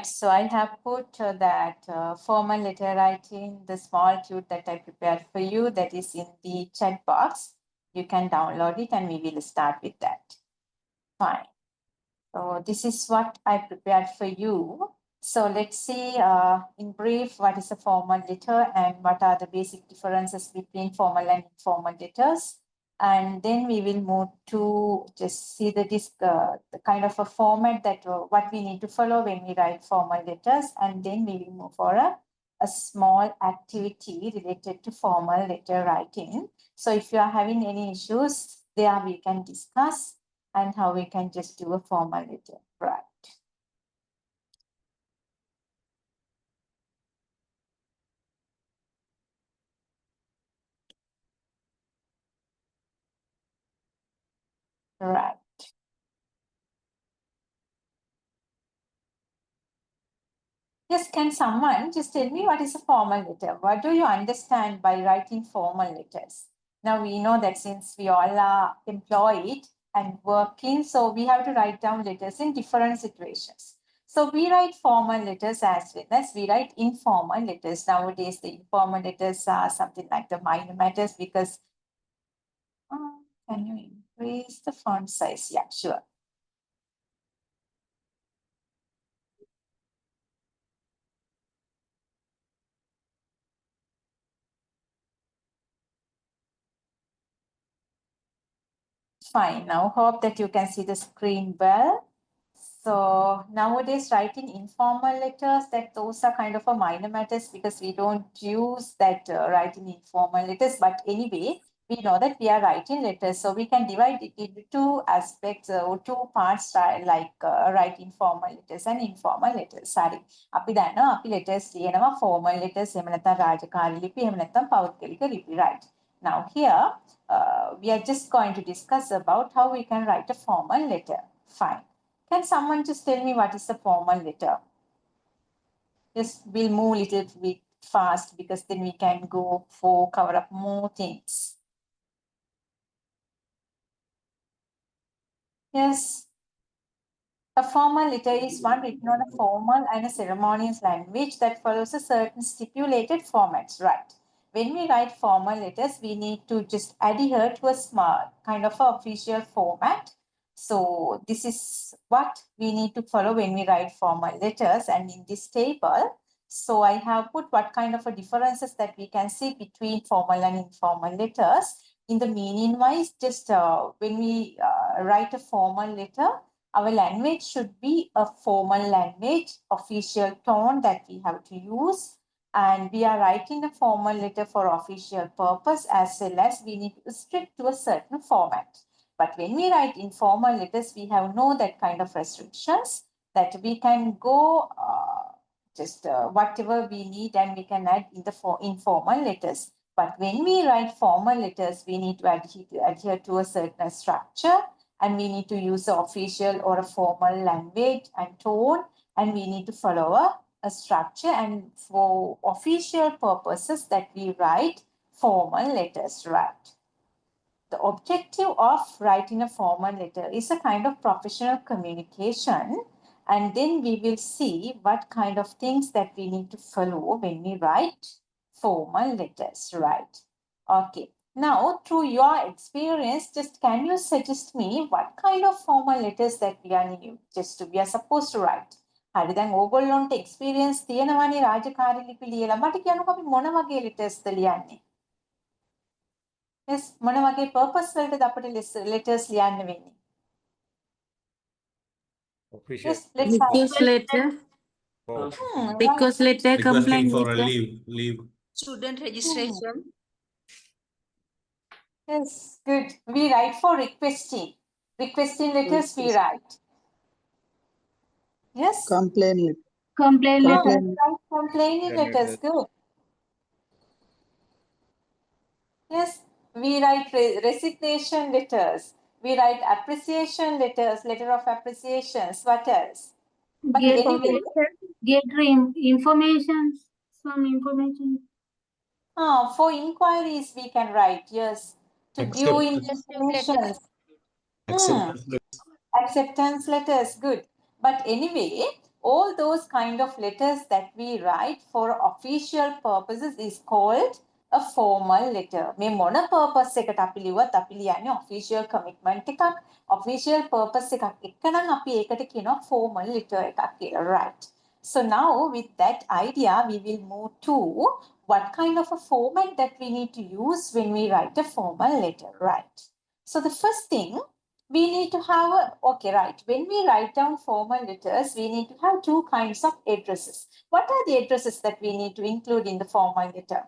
Right, so I have put that formal letter writing, the small tube that I prepared for you, that is in the chat box. You can download it and we will start with that. Fine. So this is what I prepared for you. So let's see in brief what is a formal letter and what are the basic differences between formal and informal letters. And then we will move to just see the kind of a format that what we need to follow when we write formal letters. And then we will move for a small activity related to formal letter writing. So if you are having any issues there, we can discuss and how we can just do a formal letter, right? Right. Yes, can someone just tell me what is a formal letter? What do you understand by writing formal letters? Now we know that since we all are employed and working, so we have to write down letters in different situations. So we write formal letters as well as we write informal letters. Nowadays, the informal letters are something like the minor matters because, can you increase the font size? Yeah, sure. Fine. Now hope that you can see the screen well. So nowadays writing informal letters, that those are kind of a minor matters because we don't use that writing informal letters. But anyway, we know that we are writing letters. So we can divide it into two aspects or two parts like writing formal letters and informal letters. Sorry. අපි දන්නවා අපි letters ලියනවා formal letters එහෙම නැත්නම් රාජකාරී ලිපි එහෙම නැත්නම් පෞද්ගලික ලිපි, right? Now here we are just going to discuss about how we can write a formal letter. Fine. Can someone just tell me what is a formal letter? Just we'll move a little bit fast because then we can go for cover up more things. Yes. A formal letter is one written on a formal and a ceremonious language that follows a certain stipulated formats, right? When we write formal letters, we need to just adhere to a smart kind of a official format. So this is what we need to follow when we write formal letters. And in this table, so I have put what kind of a differences that we can see between formal and informal letters. In the meaning wise, just when we write a formal letter, our language should be a formal language, official tone that we have to use. And we are writing a formal letter for official purpose as well as we need to stick to a certain format. But when we write informal letters, we have no that kind of restrictions that we can go just whatever we need and we can add in the informal letters. But when we write formal letters, we need to adhere to a certain structure and we need to use the official or a formal language and tone and we need to follow a structure and for official purposes that we write formal letters, right? The objective of writing a formal letter is a kind of professional communication and then we will see what kind of things that we need to follow when we write formal letters, right? Okay. Now, through your experience, just can you suggest me what kind of formal letters that we are supposed to write? හරි දැන් ඕගොල්ලොන්ට experience තියෙනවනේ රාජකාරී ලිපි ලියලා මට කියන්නකෝ අපි මොන වගේ letters ද ලියන්නේ? Yes, මොන වගේ purpose වලටද අපිට letters ලියන්න වෙන්නේ? Official. Yes, let's Request letter. Request letter, Requesting complaint for a letter. leave. Student registration. Yes, good. We write for requesting. Requesting letters we write. Yes? Complaint letter. Complaint No, letter. let's write complaining letters. Good. Yes, we write resignation letters. We write appreciation letters, letter of appreciations. What else? But Get, anyway, get information. Some information. for inquiries we can write, yes. To due investigations. Acceptance letter. Acceptance letters, good. But anyway, All those kind of letters that we write for official purposes is called a formal letter. මේ මොන purpose එකට අපි ලිව්වත් අපි ලියන්නේ official commitment එකක්, official purpose එකක් එක්ක නම් අපි ඒකට කියනවා formal letter එකක් කියලා, right? So now with that idea, we will move to what kind of a format that we need to use when we write a formal letter, right? So the first thing, we need to have okay, right. When we write down formal letters, we need to have two kinds of addresses. What are the addresses that we need to include in the formal letter?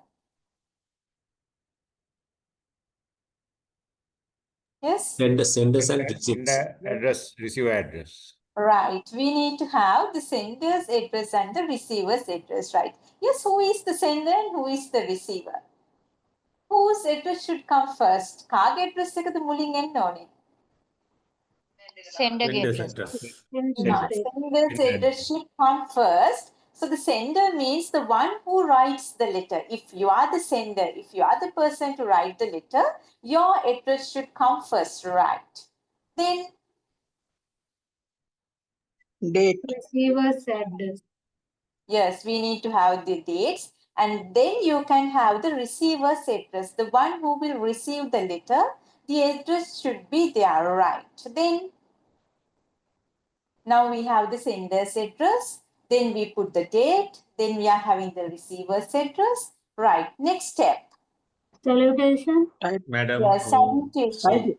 Yes? Senders and receivers. Sender address, receiver address. Right. We need to have the sender's address and the receiver's address, right? Yes, who is the sender and who is the receiver? Whose address should come first? Kaage address ekada මුලින් එන්න ඕනේ. Senderගේ Sender's address. address. Sender's address should come first. So the sender means the one who writes the letter. If you are the sender, if you are the person to write the letter, your address should come first, right? Then Date. Receiver's address. yes, we need to have the dates, and then you can have the receiver's address, the one who will receive the letter. The address should be there, right? Then now we have the sender's address, then we put the date, then we are having the receiver's address, right? Next step, Salutation. Madam. yes, salutation.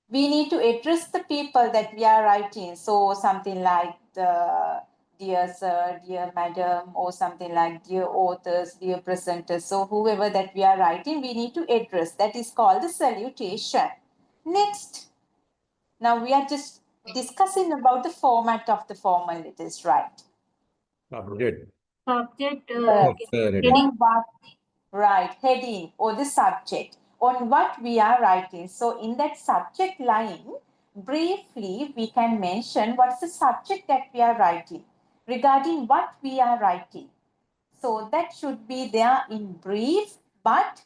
We need to address the people that we are writing. So something like the dear sir, dear madam, or something like dear authors, dear presenters. So whoever that we are writing, we need to address. That is called the salutation. Next, now we are just discussing about the format of the formal letters, right? Subject. Subject. Heading. On what, right, heading or the subject, on what we are writing. So in that subject line, briefly, we can mention what's the subject that we are writing, regarding what we are writing. So that should be there in brief, but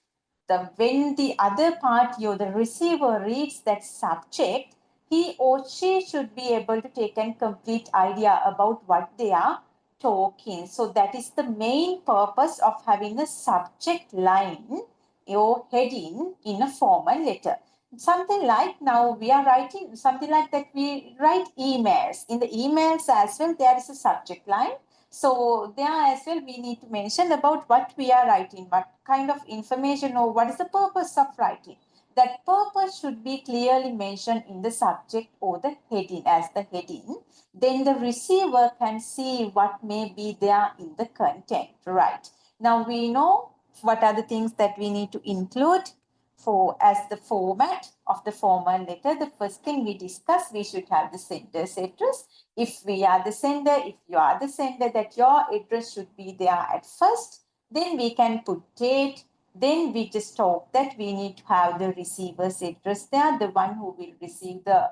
when the other party or the receiver reads that subject, he or she should be able to take a complete idea about what they are talking. So that is the main purpose of having a subject line or heading in a formal letter. Something like now we are writing something like that, we write emails. In the emails as well, there is a subject line. So there as well, we need to mention about what we are writing, what kind of information or what is the purpose of writing. That purpose should be clearly mentioned in the subject or the heading as the heading. Then the receiver can see what may be there in the content, right? Now we know what are the things that we need to include for as the format of the formal letter. The first thing we discuss, we should have the sender's address. If we are the sender, if you are the sender, that your address should be there at first. Then we can put date. Then we just talk that we need to have the receiver's address there, the one who will receive the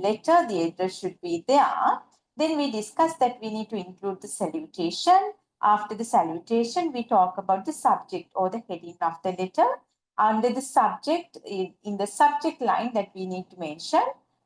letter, the address should be there. Then we discuss that we need to include the salutation. After the salutation, we talk about the subject or the heading of the letter. Under the subject, in the subject line that we need to mention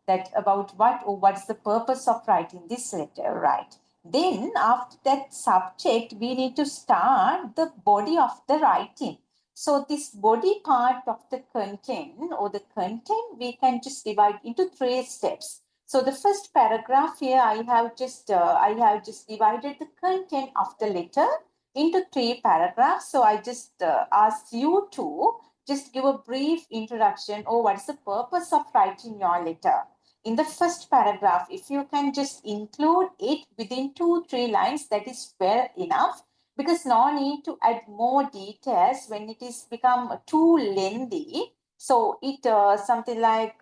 that about what or what's the purpose of writing this letter, right? Then after that subject, we need to start the body of the writing. So this body part of the content or the content, we can just divide into 3 steps. So the first paragraph here, I have just divided the content of the letter into 3 paragraphs. So I just ask you to just give a brief introduction or what is the purpose of writing your letter. In the first paragraph, if you can just include it within 2-3 lines, that is well enough, because no need to add more details when it is become too lengthy. So it something like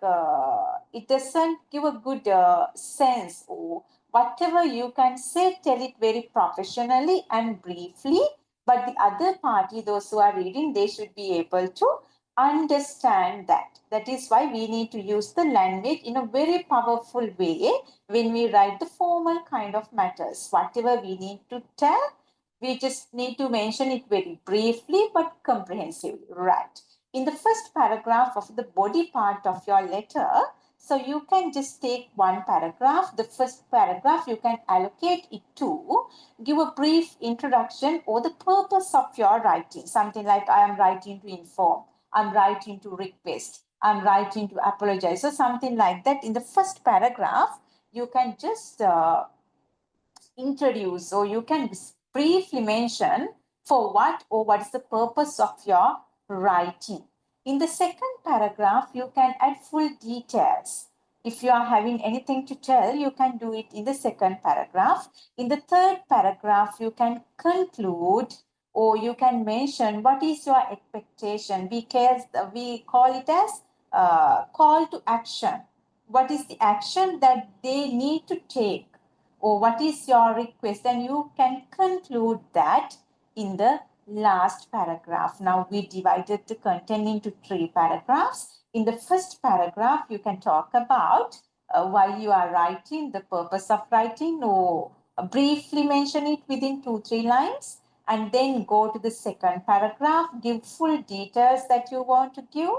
it doesn't give a good sense, or whatever you can say, tell it very professionally and briefly. But the other party, those who are reading, they should be able to understand that. That is why we need to use the language in a very powerful way when we write the formal kind of matters. Whatever we need to tell, we just need to mention it very briefly but comprehensively, right? In the first paragraph of the body part of your letter, So you can just take one paragraph. The first paragraph you can allocate it to give a brief introduction or the purpose of your writing. Something like I am writing to inform, I'm writing to request, I'm writing to apologize. So something like that. In the first paragraph, you can just introduce, or you can briefly mention for what or what is the purpose of your writing. In the second paragraph, you can add full details. If you are having anything to tell, you can do it in the second paragraph. In the third paragraph, you can conclude or you can mention what is your expectation, because we call it as call to action. What is the action that they need to take, or what is your request? And you can conclude that in the last paragraph. Now we divided the content into 3 paragraphs. In the first paragraph, you can talk about why you are writing, the purpose of writing, or briefly mention it within 2-3 lines, and then go to the second paragraph, give full details that you want to give,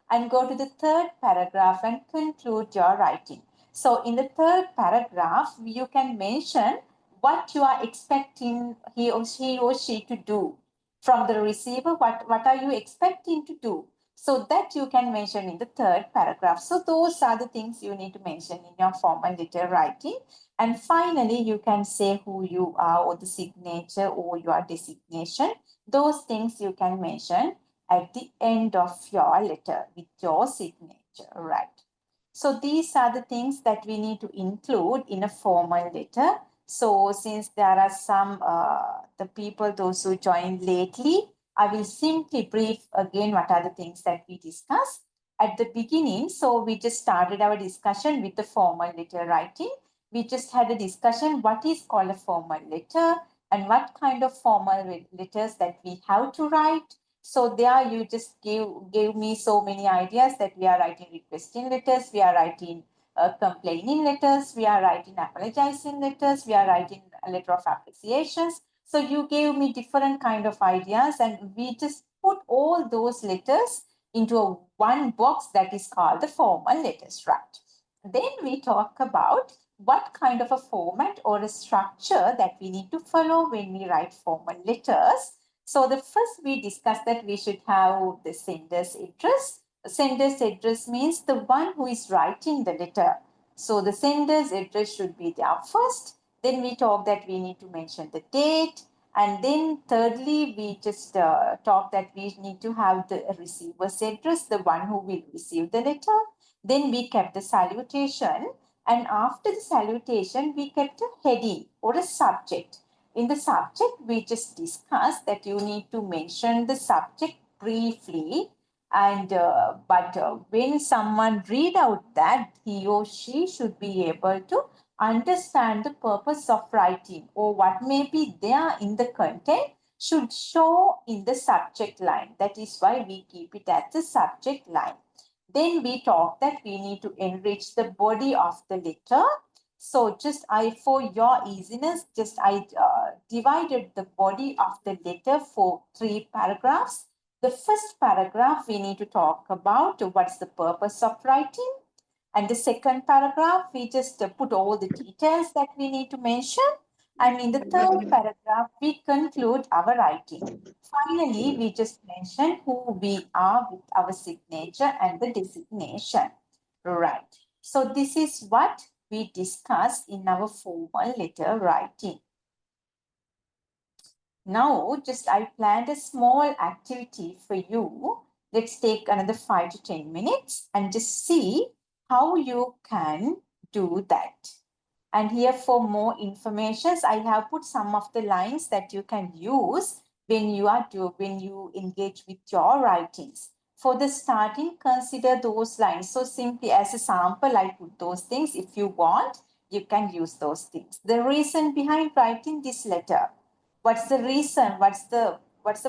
and go to the third paragraph and conclude your writing. So in the third paragraph, you can mention what you are expecting he or she to do from the receiver. What are you expecting to do? So that you can mention in the third paragraph. So those are the things you need to mention in your formal letter writing. And finally, you can say who you are, or the signature, or your designation. Those things you can mention at the end of your letter with your signature, right? So these are the things that we need to include in a formal letter. So since there are some, the people, those who joined lately, I will simply brief again what are the things that we discussed at the beginning. So we just started our discussion with the formal letter writing. We just had a discussion what is called a formal letter and what kind of formal letters that we have to write. So there you just gave me so many ideas that we are writing requesting letters, we are writing complaining letters, we are writing apologizing letters, we are writing a letter of appreciations. So you gave me different kind of ideas, and we just put all those letters into a one box that is called the formal letters, right? Then we talk about what kind of a format or a structure that we need to follow when we write formal letters. So the first we discussed that we should have the sender's address. Sender's address means the one who is writing the letter. So the sender's address should be there first. Then we talk that we need to mention the date. And then thirdly, we just talk that we need to have the receiver's address, the one who will receive the letter. Then we kept the salutation. And after the salutation, we kept a heading or a subject. In the subject, we just discussed that you need to mention the subject briefly. And but when someone read out that, he or she should be able to understand the purpose of writing, or what may be there in the content should show in the subject line. That is why we keep it at the subject line. Then we talk that we need to enrich the body of the letter. So just for your easiness, just I divided the body of the letter for 3 paragraphs. The first paragraph, we need to talk about what's the purpose of writing. And the second paragraph, we just put all the details that we need to mention. And in the third paragraph, we conclude our writing. Finally, we just mention who we are with our signature and the designation. Right. So this is what we discussed in our formal letter writing. Now, just I planned a small activity for you. Let's take another 5 to 10 minutes and just see how you can do that. And here for more information, I have put some of the lines that you can use when you engage with your writings. For the starting, consider those lines. So simply as a sample, I put those things. If you want, you can use those things. The reason behind writing this letter. What's the reason? What's the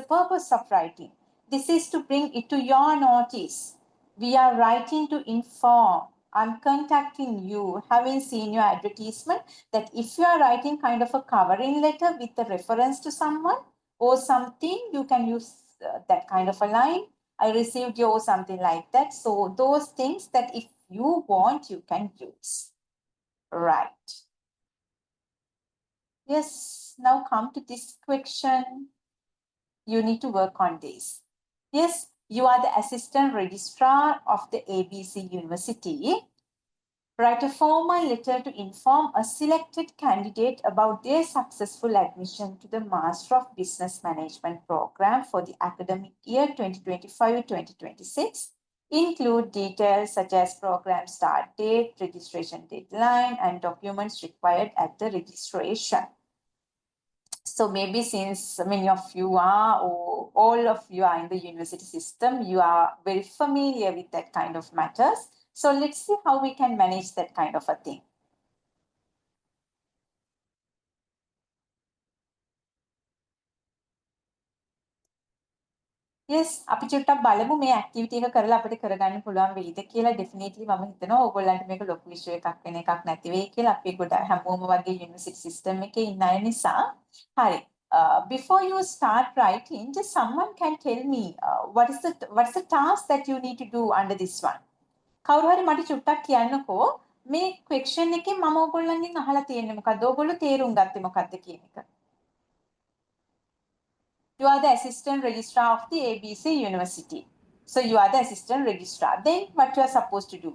purpose of writing? This is to bring it to your notice. We are writing to inform. I'm contacting you, having seen your advertisement, that if you are writing kind of a covering letter with a reference to someone or something, you can use that kind of a line. I received you or something like that. So those things that if you want, you can use. Right. Yes, now come to this question. You need to work on this. Yes, you are the assistant registrar of the ABC University. Write a formal letter to inform a selected candidate about their successful admission to the Master of Business Management program for the academic year 2025-2026. Include details such as program start date, registration deadline, and documents required at the registration. So maybe since many of you are, or all of you are in the university system, you are very familiar with that kind of matters. So let's see how we can manage that kind of a thing. Yes, අපි චුට්ටක් බලමු මේ activity එක කරලා අපිට කරගන්න පුළුවන් වෙයිද කියලා. ඩෙෆිනිට්ලි මම හිතනවා ඕගොල්ලන්ට මේක ලොකු ඉෂුව එකක් වෙන එකක් නැති වෙයි කියලා. අපි හැමෝම වගේ යුනිවර්සිටි සිස්ටම් එකේ ඉන්න අය නිසා. හරි. Before you start writing, just someone can tell me what's the task that you need to do under this one. කවුරු හරි මට චුට්ටක් කියන්නකෝ මේ question එකේ මම ඕගොල්ලන්ගෙන් අහලා තියෙන්නේ මොකද්ද? ඕගොල්ලෝ තේරුම් ගත්තේ මොකද්ද කියන එක. You are the assistant registrar of the ABC University. So you are the assistant registrar. Then what you are supposed to do?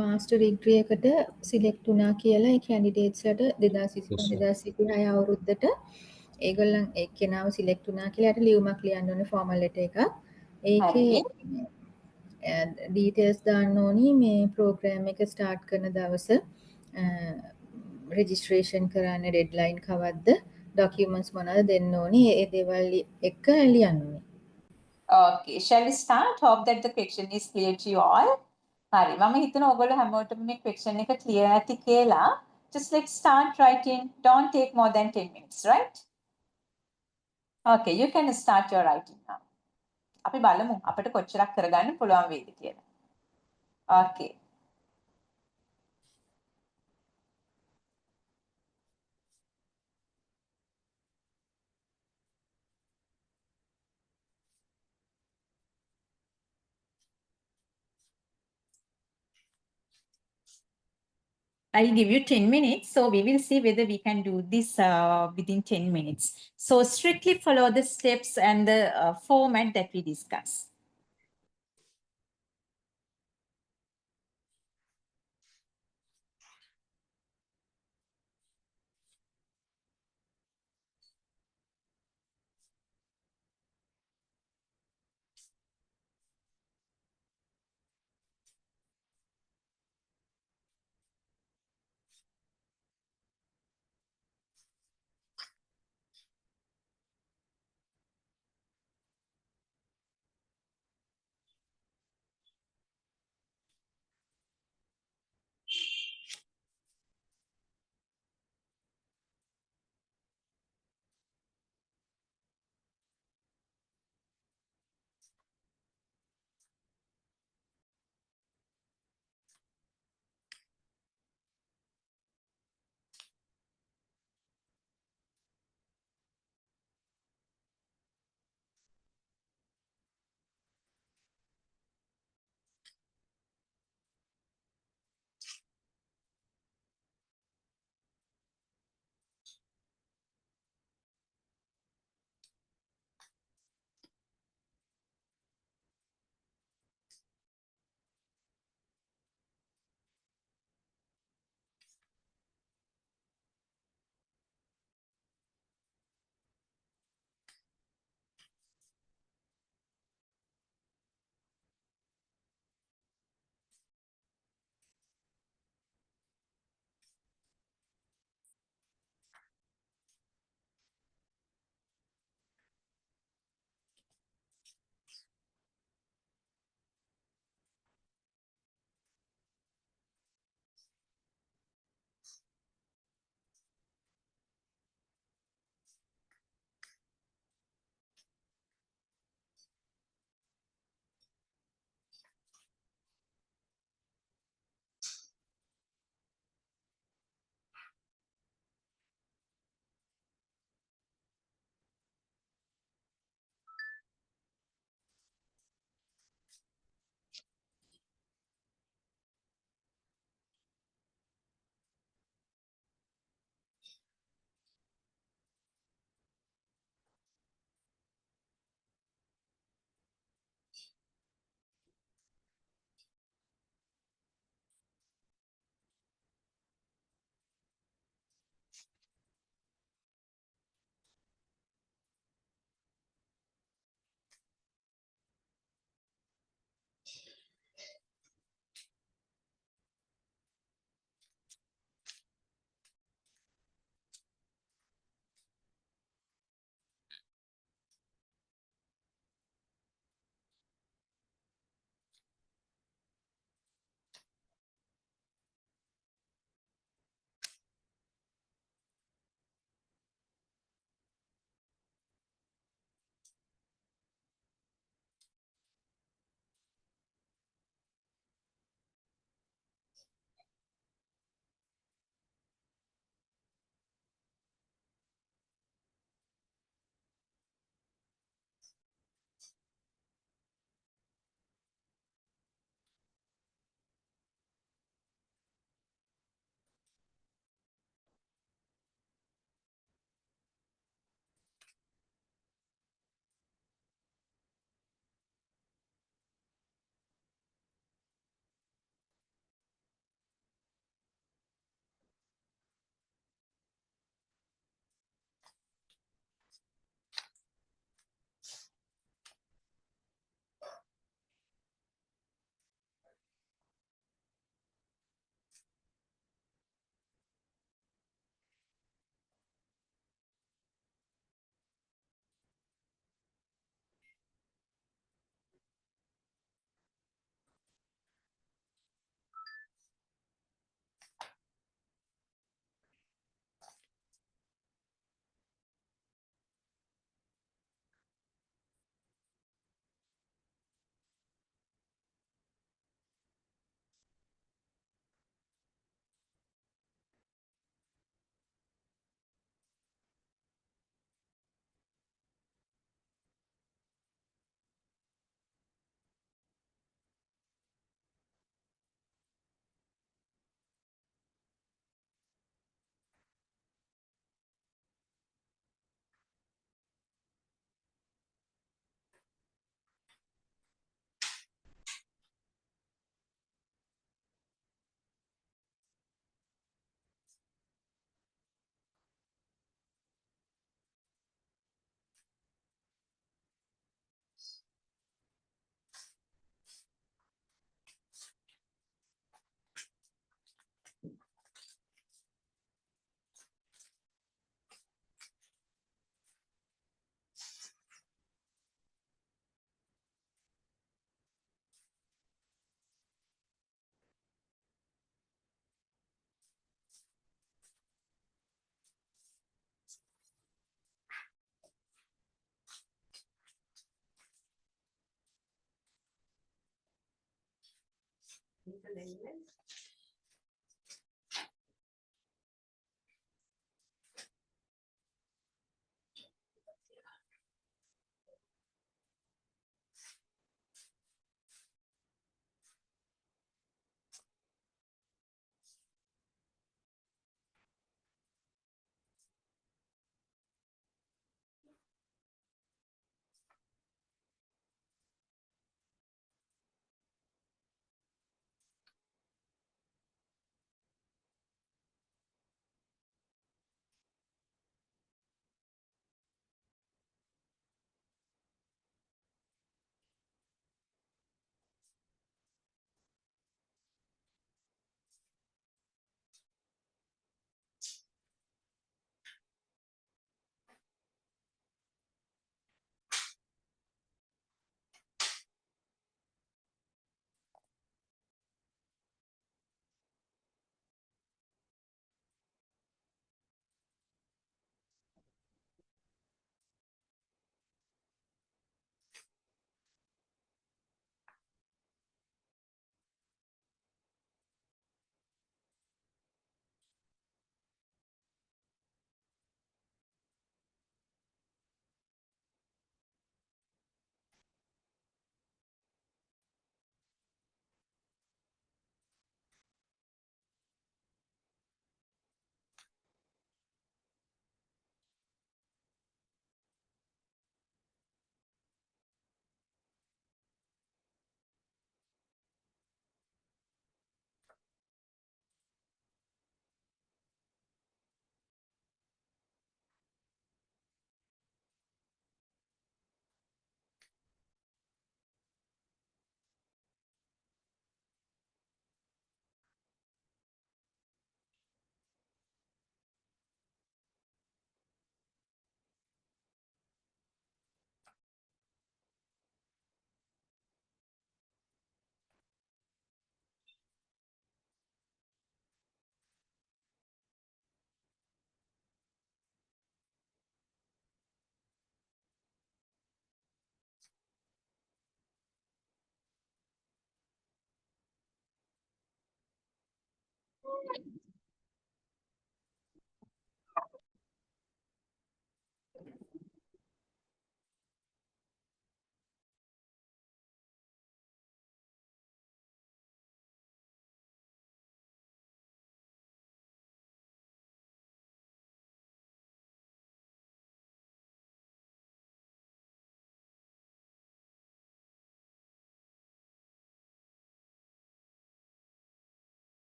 Master degree එකට සිලෙක්ට් වුණා කියලා ඒ කැන්ඩිඩේට්ස්ලට 2025 අවුරුද්දට ඒගොල්ලන් එක්කෙනාව සිලෙක්ට් වුණා කියලා යට ලියුමක් ලියන්න ඕනේ ෆෝමල් ලෙටර් එකක්. ඒකේ ඩීටේල්ස් දාන්න ඕනි මේ ප්‍රෝග්‍රෑම් එක ස්ටාර්ට් කරන දවස රෙජිස්ට්‍රේෂන් කරන්න ඩෙඩ්ලයින් කවද්ද ඩොකියුමන්ට්ස් මොනවද දෙන්න ඕනි ඒ දේවල් එක්ක ලියන්න ඕනි. Okay, shall we start? Hope that the question is clear to you all. හරි මම හිතන ඔයගොල්ලෝ හැමෝටම මේ question එක clear ඇති කියලා. Just let's start writing. Don't take more than 10 minutes, right? Okay, you can start your writing now. අපි බලමු අපිට කොච්චරක් කරගන්න පුළුවන් වේද කියලා. Okay. I'll give you 10 minutes. So we will see whether we can do this within 10 minutes. So strictly follow the steps and the format that we discuss.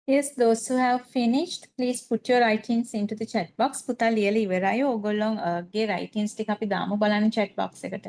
Yes, those who have finished, please put your writings into the chat box. පුතා ලියලා ඉවරයි. ඕගොල්ලෝගේ writings ටික අපි දාමු බලන්න chat box එකට.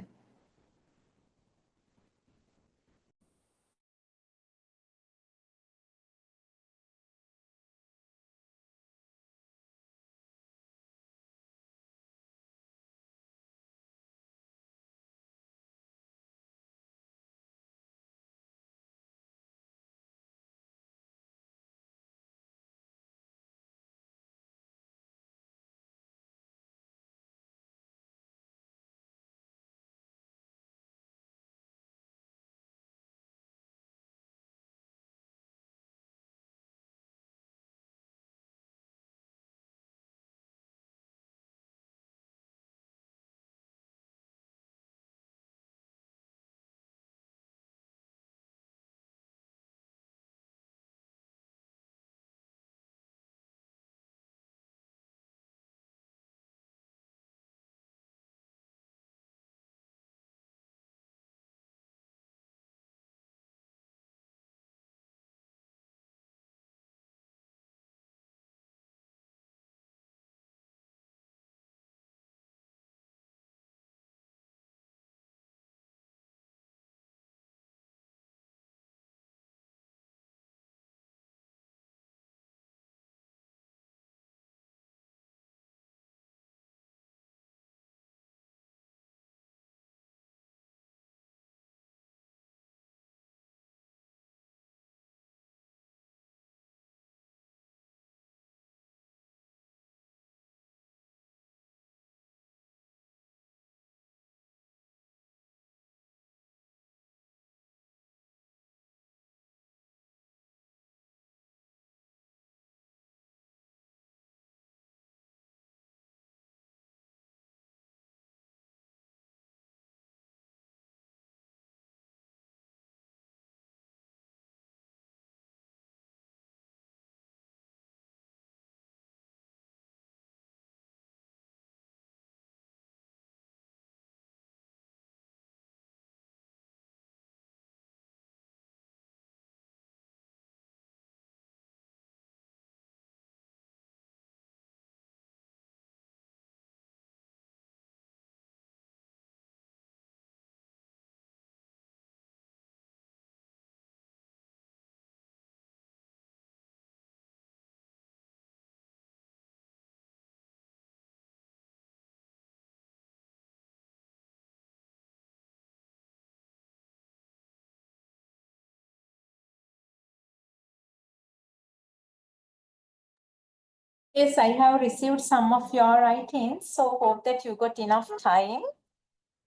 Yes, I have received some of your writings, so hope that you got enough time.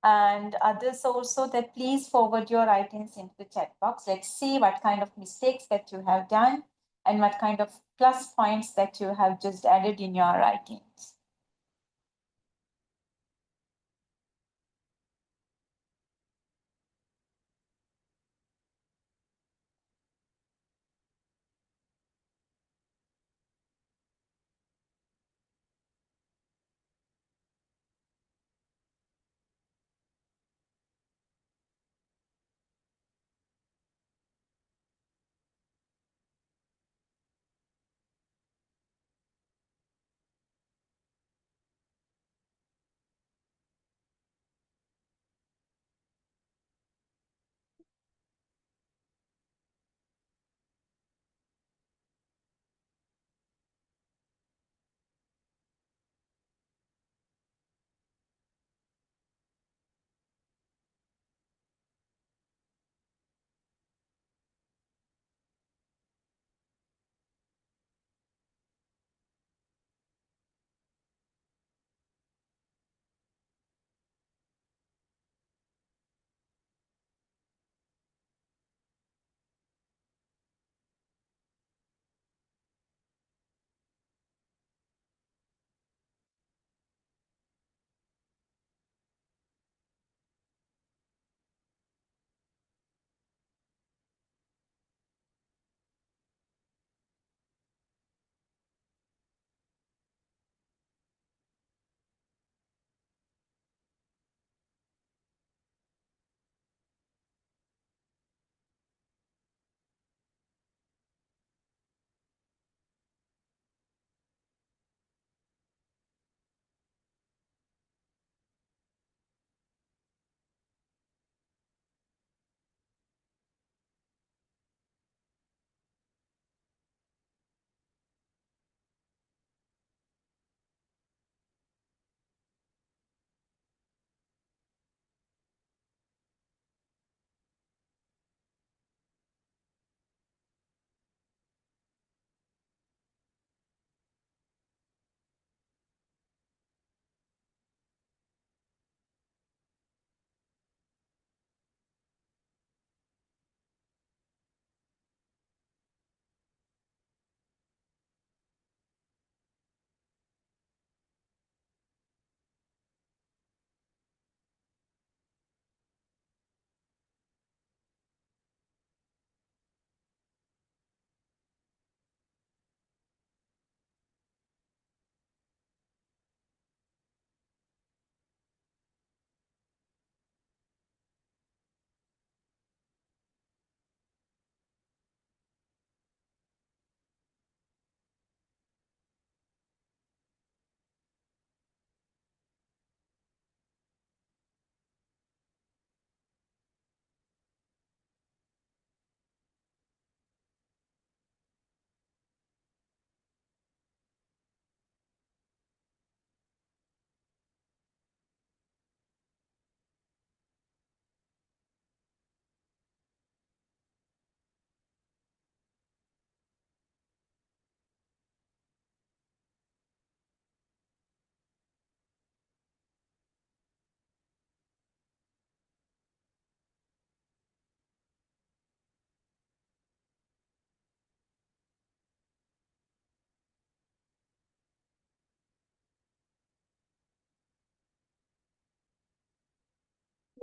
And others also, that please forward your writings into the chat box. Let's see what kind of mistakes that you have done and what kind of plus points that you have just added in your writings.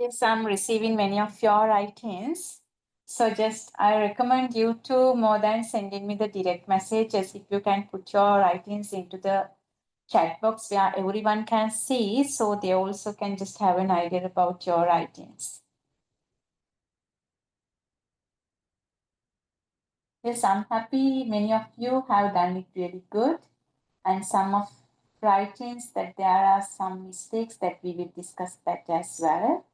Yes, I'm receiving many of your writings. So just I recommend you to more than sending me the direct messages, if you can put your writings into the chat box where everyone can see, so they also can just have an idea about your writings. Yes, I'm happy many of you have done it really good. And some of writings that there are some mistakes that we will discuss that as well.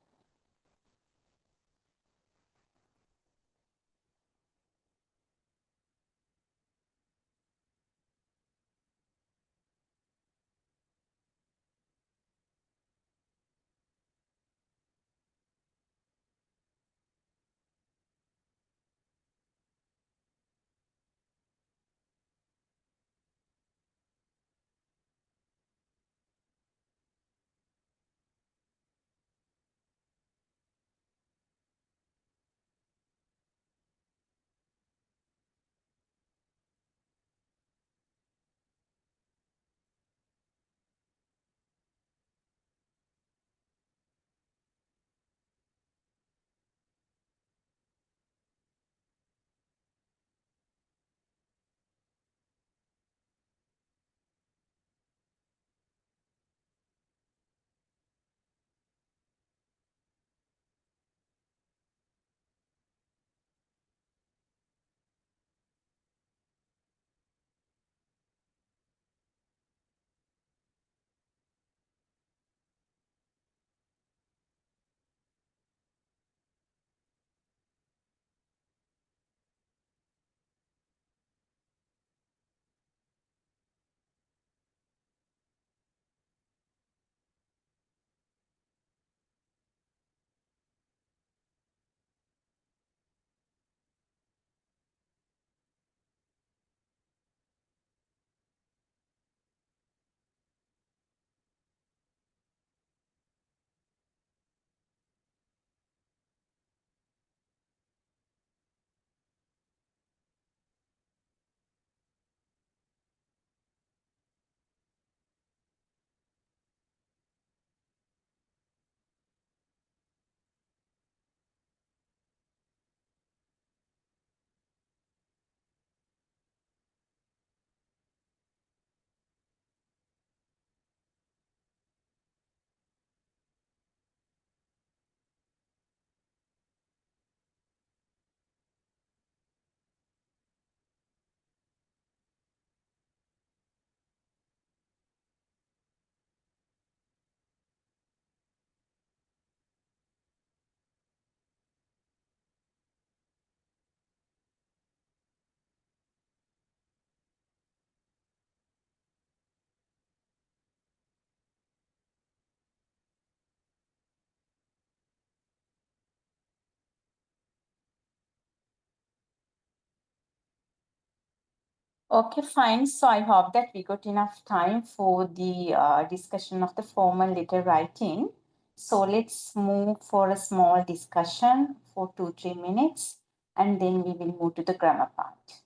Okay, fine. So I hope that we got enough time for the discussion of the formal letter writing. So let's move for a small discussion for 2-3 minutes, and then we will move to the grammar part.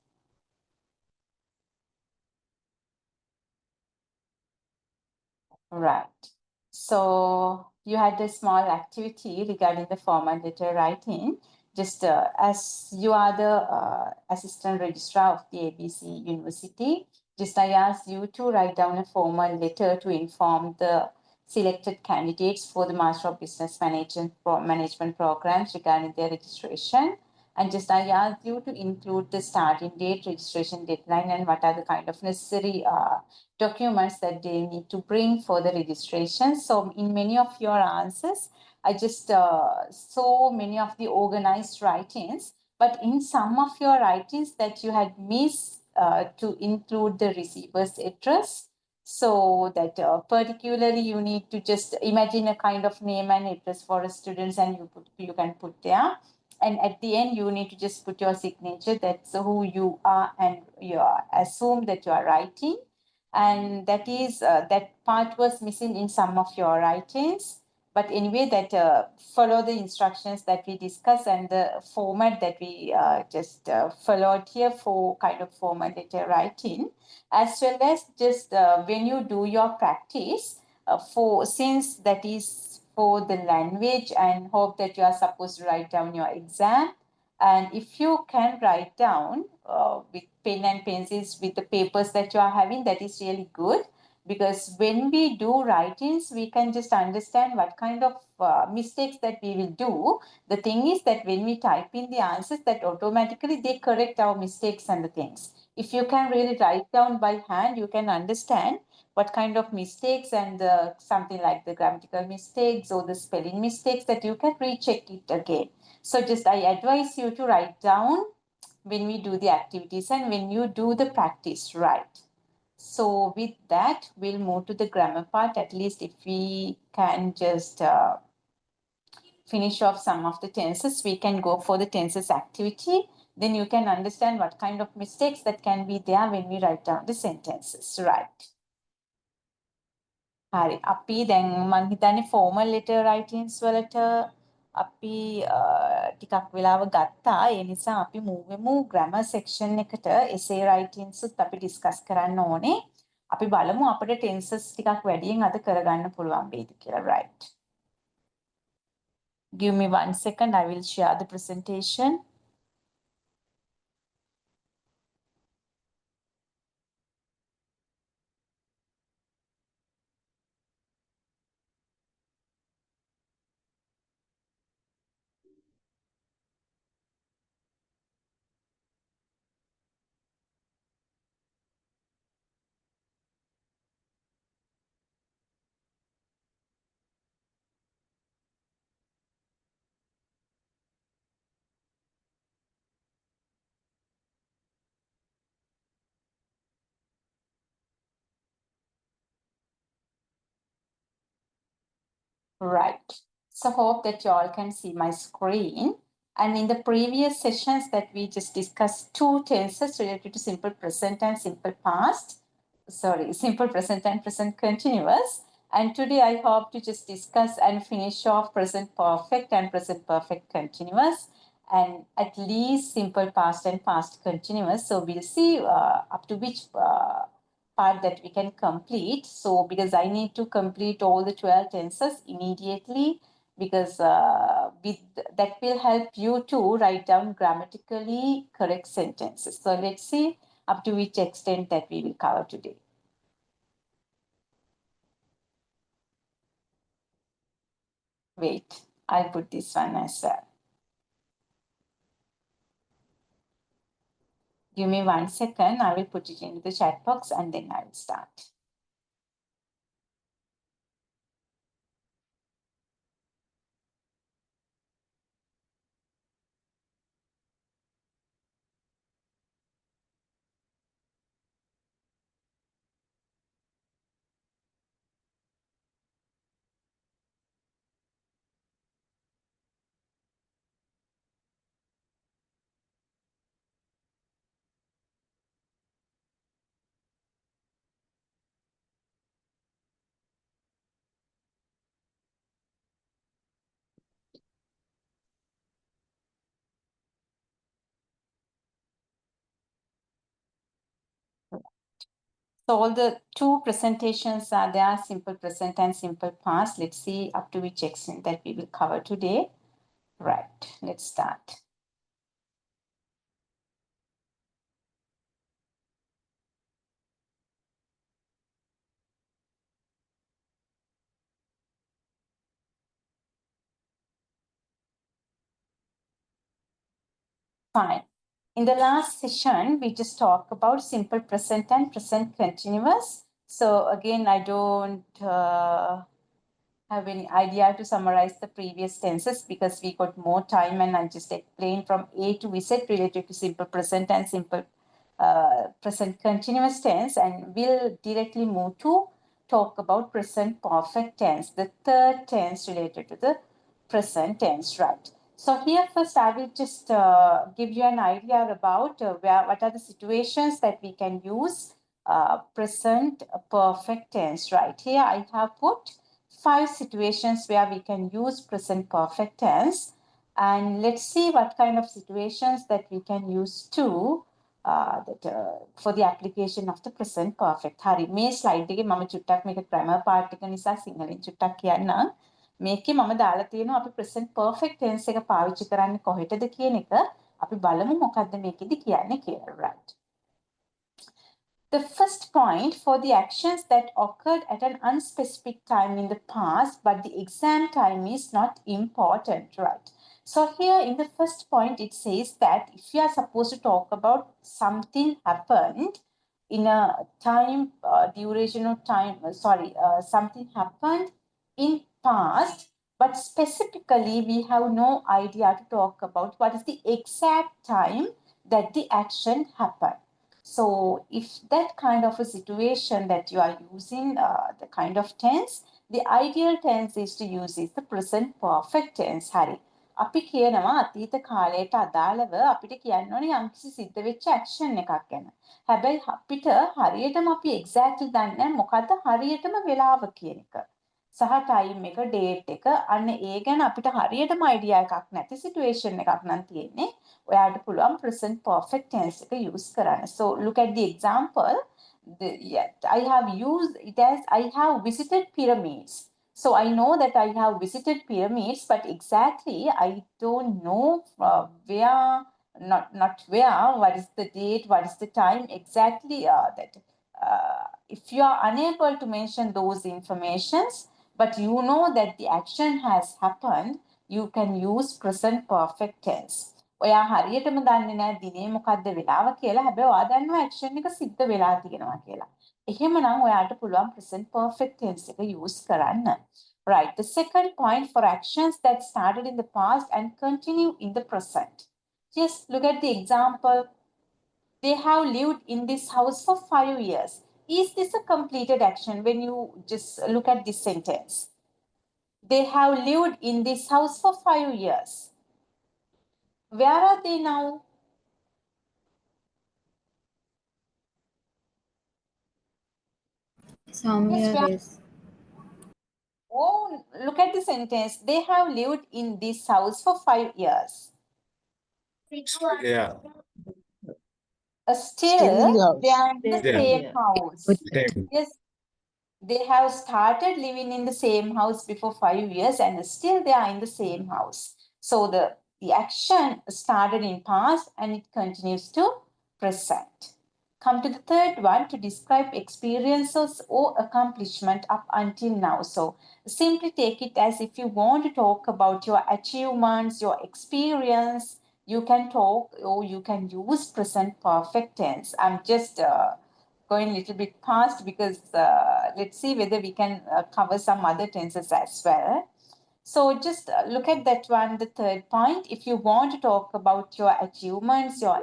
Right. So you had a small activity regarding the formal letter writing. Just as you are the assistant registrar of the ABC University, just I asked you to write down a formal letter to inform the selected candidates for the Master of Business Management programs regarding their registration. And just I asked you to include the starting date, registration deadline, and what are the kind of necessary documents that they need to bring for the registration. So in many of your answers, I just saw many of the organized writings, but in some of your writings that you had missed to include the receiver's address. So that particularly you need to just imagine a kind of name and address for a students, and you can put there. And at the end, you need to just put your signature. That's who you are, and you assume that you are writing. And that is that part was missing in some of your writings. But anyway, that follow the instructions that we discussed and the format that we just followed here for kind of formal letter writing, as well as just when you do your practice for, since that is for the language and hope that you are supposed to write down your exam. And if you can write down with pen and pencils with the papers that you are having, that is really good. Because when we do write-ins, we can just understand what kind of mistakes that we will do. The thing is that when we type in the answers, that automatically they correct our mistakes and the things. If you can really write down by hand, you can understand what kind of mistakes and something like the grammatical mistakes or the spelling mistakes that you can recheck it again. So just I advise you to write down when we do the activities and when you do the practice, right? So with that, we'll move to the grammar part. At least if we can just finish off some of the tenses, we can go for the tenses activity. Then you can understand what kind of mistakes that can be there when we write down the sentences, right? හරි අපි දැන් මං හිතන්නේ formal letter writings වලට අපි ටිකක් වෙලාව ගත්තා ඒ නිසා අපි මූවෙමු grammar section එකට essay writings උත් අපි discuss කරන්න ඕනේ අපි බලමු අපිට tenses ටිකක් වැඩියෙන් අද කරගන්න පුළුවන් වේද කියලා right. Give me 1 second, I will share the presentation. Right. So hope that you all can see my screen. And in the previous sessions that we just discussed two tenses related to simple present and simple past. Sorry, simple present and present continuous. And today I hope to just discuss and finish off present perfect and present perfect continuous and at least simple past and past continuous. So we'll see up to which part that we can complete. So because I need to complete all the 12 tenses immediately because with that will help you to write down grammatically correct sentences. So let's see up to which extent that we will cover today. Wait, I'll put this one as well. Give me 1 second. I will put it into the chat box and then I will start. So all the two presentations are there, simple present and simple past. Let's see up to which extent that we will cover today. Right, let's start. Fine. In the last session, we just talked about simple present and present continuous. So again, I don't have any idea to summarize the previous tenses because we got more time and I just explained from A to Z related to simple present and simple present continuous tense, and we'll directly move to talk about present perfect tense, the third tense related to the present tense, right? So here first I will just give you an idea about what are the situations that we can use present perfect tense, right? Here I have put 5 situations where we can use present perfect tense, and let's see what kind of situations that we can use too for the application of the present perfect. හරි මේ slide එකේ මම චුට්ටක් මේක grammar part එක නිසා සිංහලෙන් චුට්ටක් කියන්නම්. මේකේ මම දාලා තියෙනවා අපි present perfect tense එක පාවිච්චි කරන්නේ කොහෙටද කියන එක. අපි බලමු මොකද්ද මේකෙදි කියන්නේ කියලා. Right. The first point for the actions that occurred at an unspecific time in the past, but the exam time is not important, right? So here in the first point, it says that if you are supposed to talk about something happened in a time, duration of time, something happened in past, but specifically we have no idea to talk about what is the exact time that the action happened. So if that kind of a situation that you are using the kind of tense, the ideal tense is to use is the present perfect tense. Hari. අපි කියනවා අතීත කාලයට අදාළව අපිට කියන්න ඕනේ යම්කිසි සිද්ධ වෙච්ච action එකක් ගැන. හැබැයි අපිට හරියටම අපි exactly දන්නේ නැහැ මොකද්ද හරියටම වෙලාව කියන එක. සහ time එක date එක අන්න ඒ ගැන අපිට හරියටම idea එකක් නැති situation එකක් නම් තියෙන්නේ. ඔයාට පුළුවන් present perfect tense එක use කරන්න. So look at the example. I have used it as I have visited pyramids. So I know that I have visited pyramids, but exactly I don't know where, not where, what is the date, what is the time, exactly that. If you are unable to mention those informations, but you know that the action has happened, you can use present perfect tense. ඔයා හරියටම දන්නේ නැහැ දිනේ මොකද්ද වෙලාව කියලා. හැබැයි ඔයා දන්නවා action එක සිද්ධ වෙලා තියෙනවා කියලා. එහෙමනම් ඔයාට පුළුවන් present perfect tense එක use කරන්න. Right. The second point for actions that started in the past and continue in the present. Just look at the example. They have lived in this house for 5 years. Is this a completed action when you just look at this sentence? They have lived in this house for 5 years. Where are they now? Somewhere Yes, else. Oh, look at the sentence. They have lived in this house for 5 years. Yeah. Still, they are in the Yeah. same house. Same. Yes, they have started living in the same house before 5 years and still they are in the same house. So the action started in past and it continues to present. Come to the third one to describe experiences or accomplishment up until now. So simply take it as if you want to talk about your achievements, your experience, you can talk or you can use present perfect tense. I'm just going a little bit past because let's see whether we can cover some other tenses as well. So just look at that one, the third point. If you want to talk about your achievements, your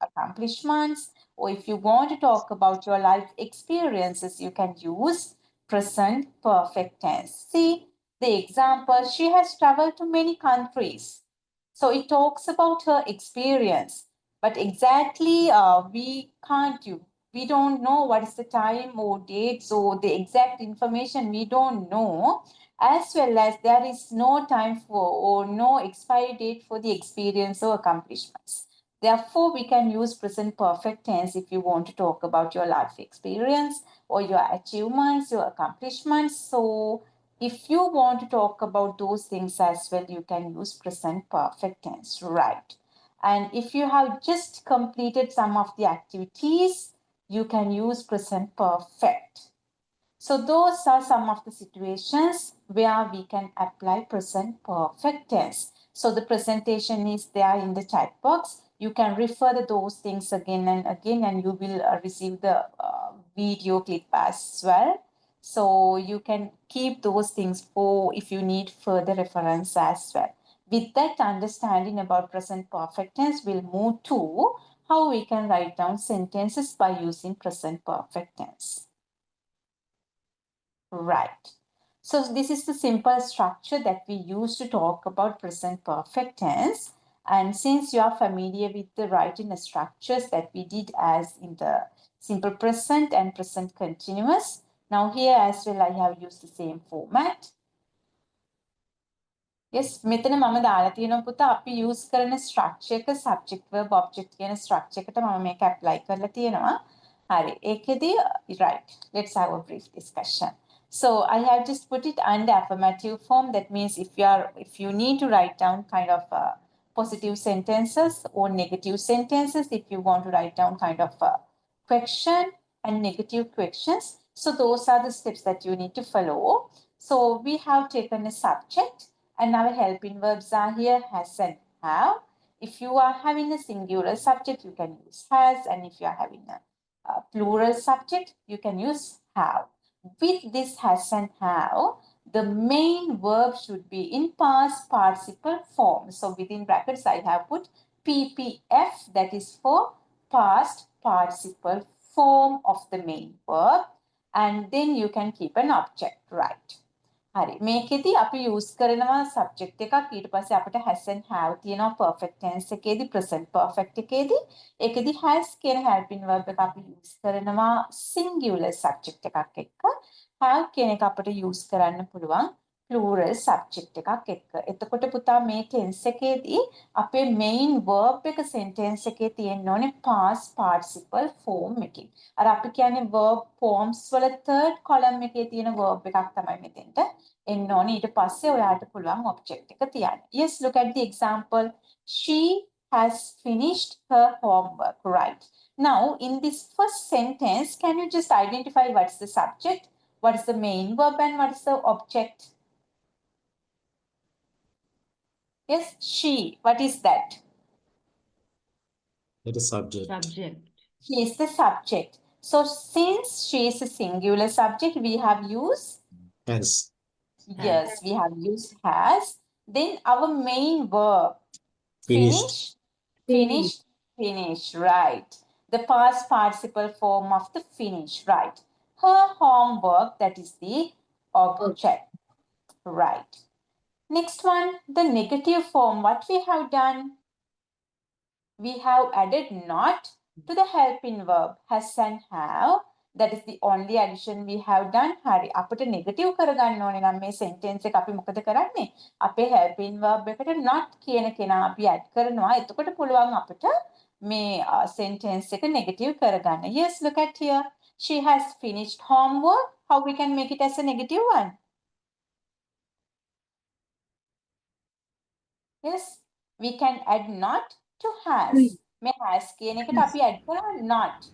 accomplishments, or if you want to talk about your life experiences, you can use present perfect tense. See the example, she has traveled to many countries. So it talks about her experience, but exactly we don't know what is the time or dates or the exact information we don't know, as well as there is no time for or no expiry date for the experience or accomplishments. Therefore, we can use present perfect tense if you want to talk about your life experience or your achievements, your accomplishments. So if you want to talk about those things as well, you can use present perfect tense, right? And if you have just completed some of the activities, you can use present perfect. So those are some of the situations where we can apply present perfect tense. So the presentation is there in the chat box. You can refer to those things again and again, and you will receive the video clip as well. So you can keep those things for if you need further reference as well. With that understanding about present perfect tense, we'll move to how we can write down sentences by using present perfect tense. Right. So this is the simple structure that we use to talk about present perfect tense. And since you are familiar with the writing structures that we did as in the simple present and present continuous, now here as well I have used the same format. Yes, මෙතන මම දාලා තියෙනවා පුතා අපි use කරන structure එක subject verb object කියන structure එකට මම මේක apply කරලා තියෙනවා. හරි. ඒකෙදී right. Let's have a brief discussion. So I have just put it under affirmative form. That means if you need to write down kind of positive sentences or negative sentences, if you want to write down kind of question and negative questions. So those are the steps that you need to follow. So we have taken a subject and our helping verbs are here has and have. If you are having a singular subject, you can use has, and if you are having a plural subject, you can use have. With this has and have, the main verb should be in past participle form. So within brackets, I have put PPF, that is for past participle form of the main verb. And then you can keep an object, right? හරි මේකෙදි අපි use කරනවා subject එකක් ඊට පස්සේ අපිට has and have තියෙනවා perfect tense එකේදී present perfect එකේදී ඒකෙදි has කියන helping verb එක අපි use කරනවා singular subject එකක් එක්ක have කියන එක අපිට use කරන්න පුළුවන් plural subject එකක් එක්ක එතකොට පුතා මේ tense එකේදී අපේ main verb එක sentence එකේ තියෙන්න ඕනේ past participle form එකකින් අර අපි කියන්නේ verb forms වල third column එකේ තියෙන verb එකක් තමයි මෙතෙන්ට එන්න ඕනේ ඊට පස්සේ ඔයාලට පුළුවන් object එක තියන්න. Yes, look at the example. She has finished her homework, right? Now, in this first sentence, can you just identify what's the subject, what is the main verb, and what is the object? Yes, she. What is that? It is subject. Subject. She is the subject. So, since she is a singular subject, we have used Has. yes, we have used has. Then our main verb Finished. finish, finish, right. The past participle form of the finish, right. Her homework, that is the object, right. Next one, the negative form. What we have done? We have added not to the helping verb, has and have. That is the only addition we have done. හරි අපිට negative කරගන්න ඕනේ නම් මේ sentence එක අපි මොකද කරන්නේ? අපේ helping verb එකට not කියන කෙනා අපි add කරනවා. එතකොට පුළුවන් අපිට මේ sentence එක negative කරගන්න. Yes, look at here. She has finished homework. How we can make it as a negative one? Yes, we can add not to has. මේ has කියන එකට අපි add කරනවා not.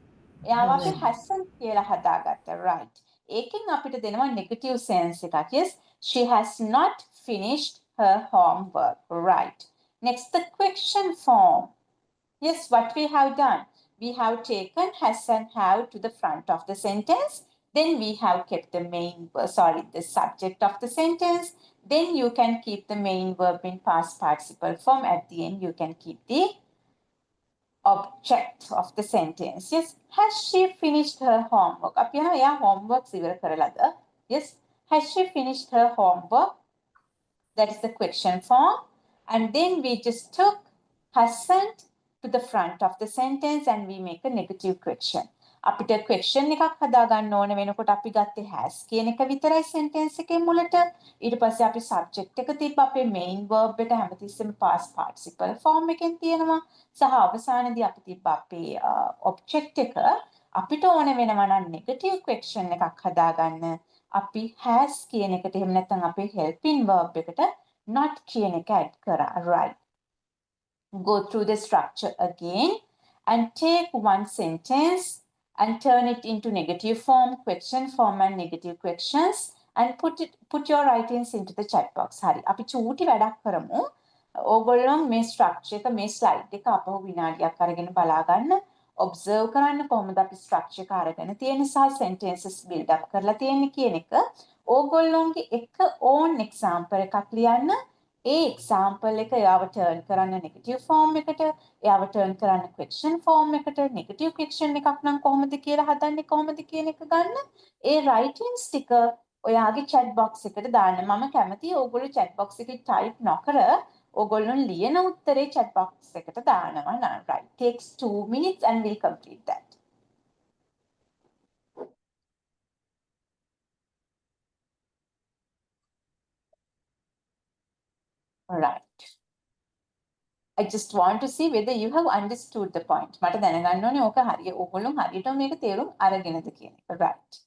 එයාව අපි hasn't කියලා හදාගත්තා, right. ඒකෙන් අපිට දෙනවා negative sense එකක්. Yes, she has not finished her homework, right. Next, the question form. Yes, what we have done? We have taken has and have to the front of the sentence. Then we have kept the the subject of the sentence. Then you can keep the main verb in past participle form. At the end, you can keep the object of the sentence. Yes, has she finished her homework? අපි අහනවා එයා homework ඉවර කරලාද? Yes, has she finished her homework? That is the question form. And then we just took hasn't to the front of the sentence and we make a negative question. අපිට question එකක් හදාගන්න ඕන වෙනකොට අපි ගත්තේ has කියන එක විතරයි sentence එකේ මුලට. ඊට පස්සේ අපි subject එක තිබ්බ අපේ main verb එක හැමතිස්සෙම past participle form එකෙන් තියෙනවා. සහ අවසානයේදී අපි තිබ්බ අපේ object එක අපිට ඕන වෙනවා නම් negative question එකක් හදාගන්න. අපි has කියන එකට එහෙම නැත්නම් අපේ helping verb එකට not කියන එක add කරා. Right. Go through the structure again and take one sentence and turn it into negative form, question form and negative questions and put your writings into the chat box. හරි. අපි චූටි වැඩක් කරමු. ඕගොල්ලෝ මේ structure එක මේ slide එක අපහු විනාඩියක් අරගෙන බලා ගන්න. observe කරන්න කොහොමද අපි structure එක අරගෙන තියෙන සහ sentences build up කරලා තියෙන්නේ කියන එක. ඕගොල්ලෝගේ එක own example එකක් ලියන්න. ඒ example එක එයාව turn කරන්න negative form එකට, එයාව turn කරන්න question form එකට, negative question එකක් නම් කොහොමද කියලා හදන්නේ කොහොමද කියන එක ගන්න. ඒ writings ටික ඔයාගේ chat box එකට දාන්න. මම කැමතියි ඕගොල්ලෝ chat box එකේ type නොකර ඕගොල්ලෝ ලියන උත්තරේ chat box එකට දානවා නේද? Right. Takes 2 minutes and we'll complete that. Right. I just want to see whether you have understood the point. මට දැනගන්න ඕනේ ඕක හරිය ඕගොල්ලෝ හරියටම මේක තේරුම් අරගෙනද කියන එක. Right.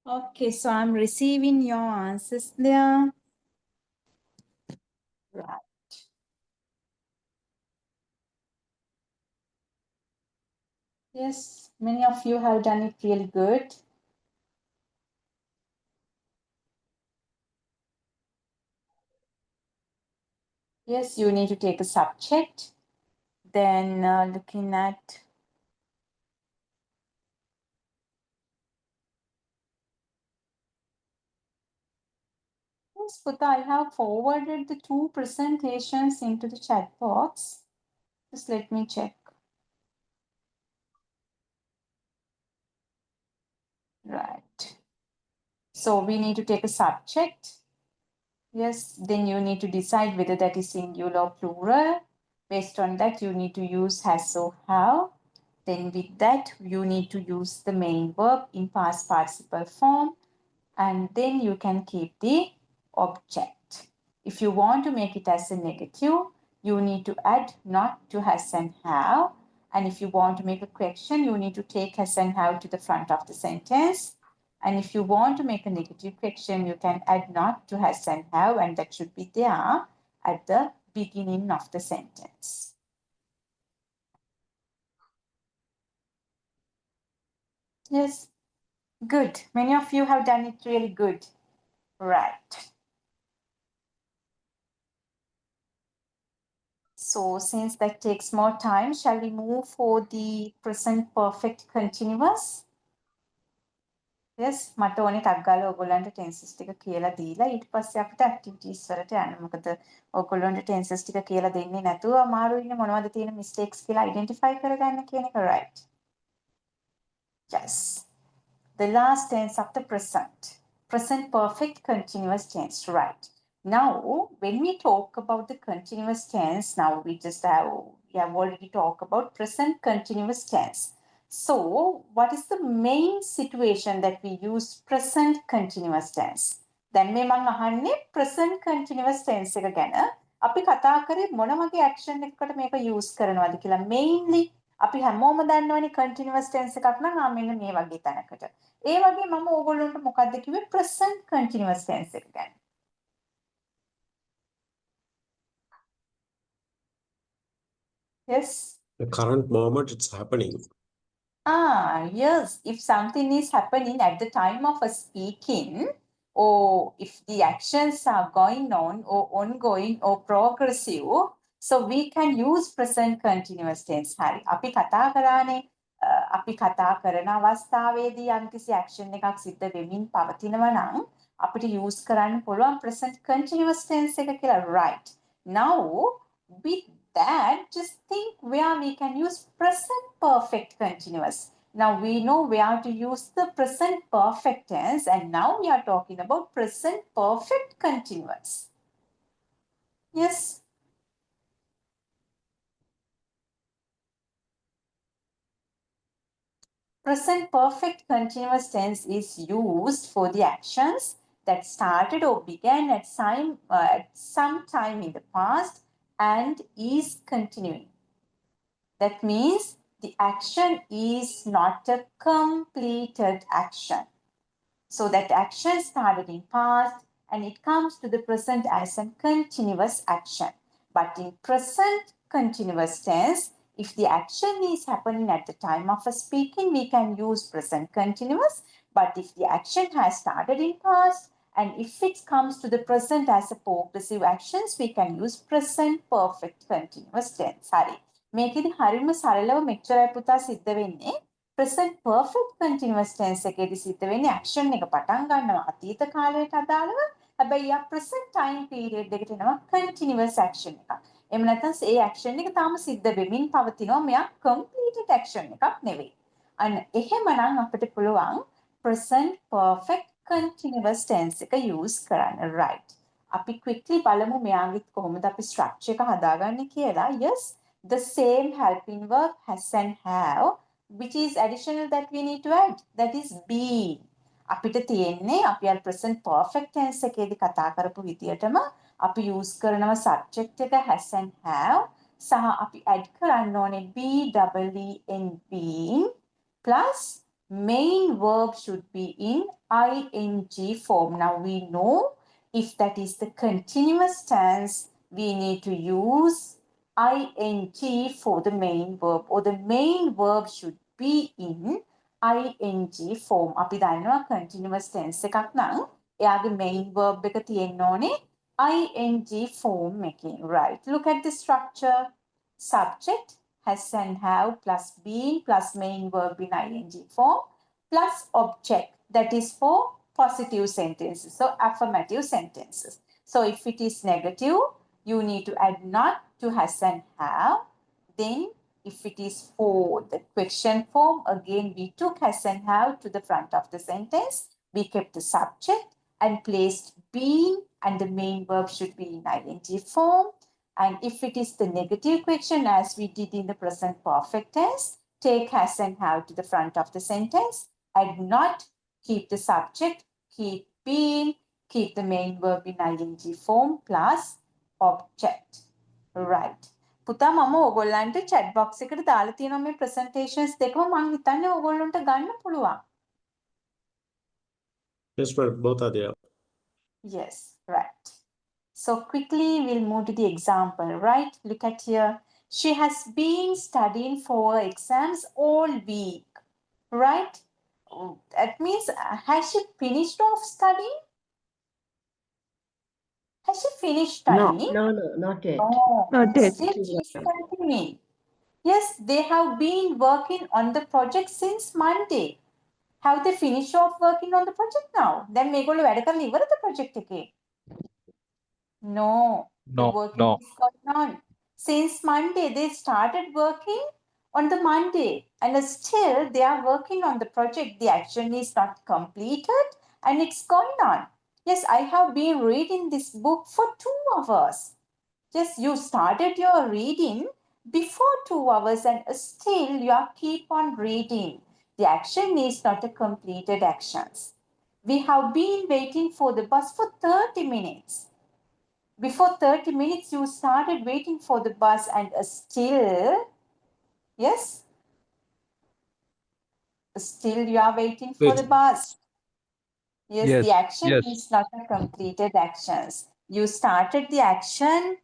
Okay, so I'm receiving your answers there. Right. Yes, many of you have done it really good. Yes, you need to take a subject. Then looking at yes, Puta, I have forwarded the 2 presentations into the chat box. Just let me check. Right. So we need to take a subject. Yes, then you need to decide whether that is singular or plural. Based on that, you need to use has or have. Then with that, you need to use the main verb in past participle form. And then you can keep the object. If you want to make it as a negative, you need to add not to has and have. And if you want to make a question, you need to take has and have to the front of the sentence. And if you want to make a negative question, you can add not to has and have, and that should be there at the beginning of the sentence. Yes, good. Many of you have done it really good. Right. So since that takes more time, shall we move for the present perfect continuous? Yes, මට ඕනේ ටක් ගාලා ඔයගොල්ලන්ට tenses ටික කියලා දීලා ඊට පස්සේ අපිට ඇක්ටිවිටීස් වලට යන්න. මොකද ඔයගොල්ලන්ට ටෙන්සස් ටික කියලා දෙන්නේ නැතුව අමාරුයිනේ මොනවද තියෙන මිස්ටේක්ස් කියලා අයිඩෙන්ටිෆයි කරගන්න කියන එක, right? Yes. The last tense of the present perfect continuous tense, right? Now, when we talk about the continuous tense, now we have already talked about present continuous tense. So, what is the main situation that we use present continuous tense? දැන් මේ මම අහන්නේ present continuous tense එක ගැන. අපි කතා කරේ මොන වගේ action එකකට මේක use කරනවද කියලා. Mainly අපි හැමෝම දන්නවනේ continuous tense එකක් නම් මෙන්න මේ වගේ තැනකට. ඒ වගේ මම ඕගොල්ලන්ට මොකක්ද කිව්වේ present continuous tense එක ගැන. Yes. The current moment it's happening. Yes. If something is happening at the time of a speaking, or if the actions are going on or ongoing or progressive, so we can use present continuous tense. හරි. අපි කතා කරානේ අපි කතා කරන අවස්ථාවේදී යම්කිසි action එකක් සිද්ධ වෙමින් පවතිනවා නම් අපිට use කරන්න පුළුවන් present continuous tense එක කියලා. Right. Now, with that, just think where we can use present perfect continuous. Now we know where to use the present perfect tense, and now we are talking about present perfect continuous. Yes. Present perfect continuous tense is used for the actions that started or began at some time in the past and is continuing. That means the action is not a completed action. So that action started in past and it comes to the present as a continuous action. But in present continuous tense, if the action is happening at the time of a speaking, we can use present continuous. But if the action has started in past and if it comes to the present as a progressive actions, we can use present perfect continuous tense. හරි. මේකෙදි හරියම සරලව මෙච්චරයි පුතා සිද්ධ වෙන්නේ. present perfect continuous tense එකේදී සිද්ධ වෙන්නේ action එක පටන් ගන්නවා අතීත කාලයට අදාළව. හැබැයි යා present time period එකට එනවා continuous action එකක්. එහෙම නැත්නම් ඒ action එක තාම සිද්ධ වෙමින් පවතිනවා. මෙයා completed action එකක් නෙවෙයි. අන්න එහෙමනම් අපිට පුළුවන් present perfect continuous tense එක use කරන්න. right. අපි quickly බලමු මෙයාගෙත් කොහොමද අපි structure එක හදාගන්නේ කියලා. Yes, the same helping verb has and have, which is additional that we need to add, that is being. අපිට තියෙන්නේ අපි අර present perfect tense එකේදී කතා කරපු විදියටම අපි use කරනවා subject එක has and have සහ අපි add කරන්න ඕනේ be being plus main verb should be in ing form. Now we know if that is the continuous tense, we need to use ing for the main verb, or the main verb should be in ing form. අපි දන්නවා continuous tense එකක් නම් එයාගේ main verb එක තියෙන්න ඕනේ ing form එකකින්. Right. Look at the structure. Subject has and have plus been plus main verb in ing form plus object, that is for positive sentences, so affirmative sentences. So if it is negative, you need to add not to has and have. Then if it is for the question form, again we took has and have to the front of the sentence. We kept the subject and placed been, and the main verb should be in ing form. And if it is the negative question, as we did in the present perfect tense, take has and have to the front of the sentence, add not, keep the subject, keep been, keep the main verb in ing form plus object. Right. පුතා මම ඕගොල්ලන්ට chat box එකට දාලා තියෙනවා මේ presentations දෙකම මම හිතන්නේ ඕගොල්ලන්ට ගන්න පුළුවන්. Yes, but both are there. Yes, right. So quickly we'll move to the example, right? Look at here. She has been studying for exams all week, right? That means, has she finished off studying? Has she finished studying? No, not yet. No, Not yet. still she's continuing. Yes, they have been working on the project since Monday. Have they finished off working on the project now? Then මේගොල්ලෝ වැඩ කරලා ඉවරද project එකේ? No, the working is going on. Since Monday, they started working on the Monday, and still they are working on the project. The action is not completed and it's going on. Yes, I have been reading this book for 2 hours. Yes, you started your reading before 2 hours and still you are keep on reading. The action is not a completed actions. We have been waiting for the bus for 30 minutes. Before 30 minutes, you started waiting for the bus and still, yes? Still you are waiting for the bus. Yes, the action is not a completed actions. You started the action.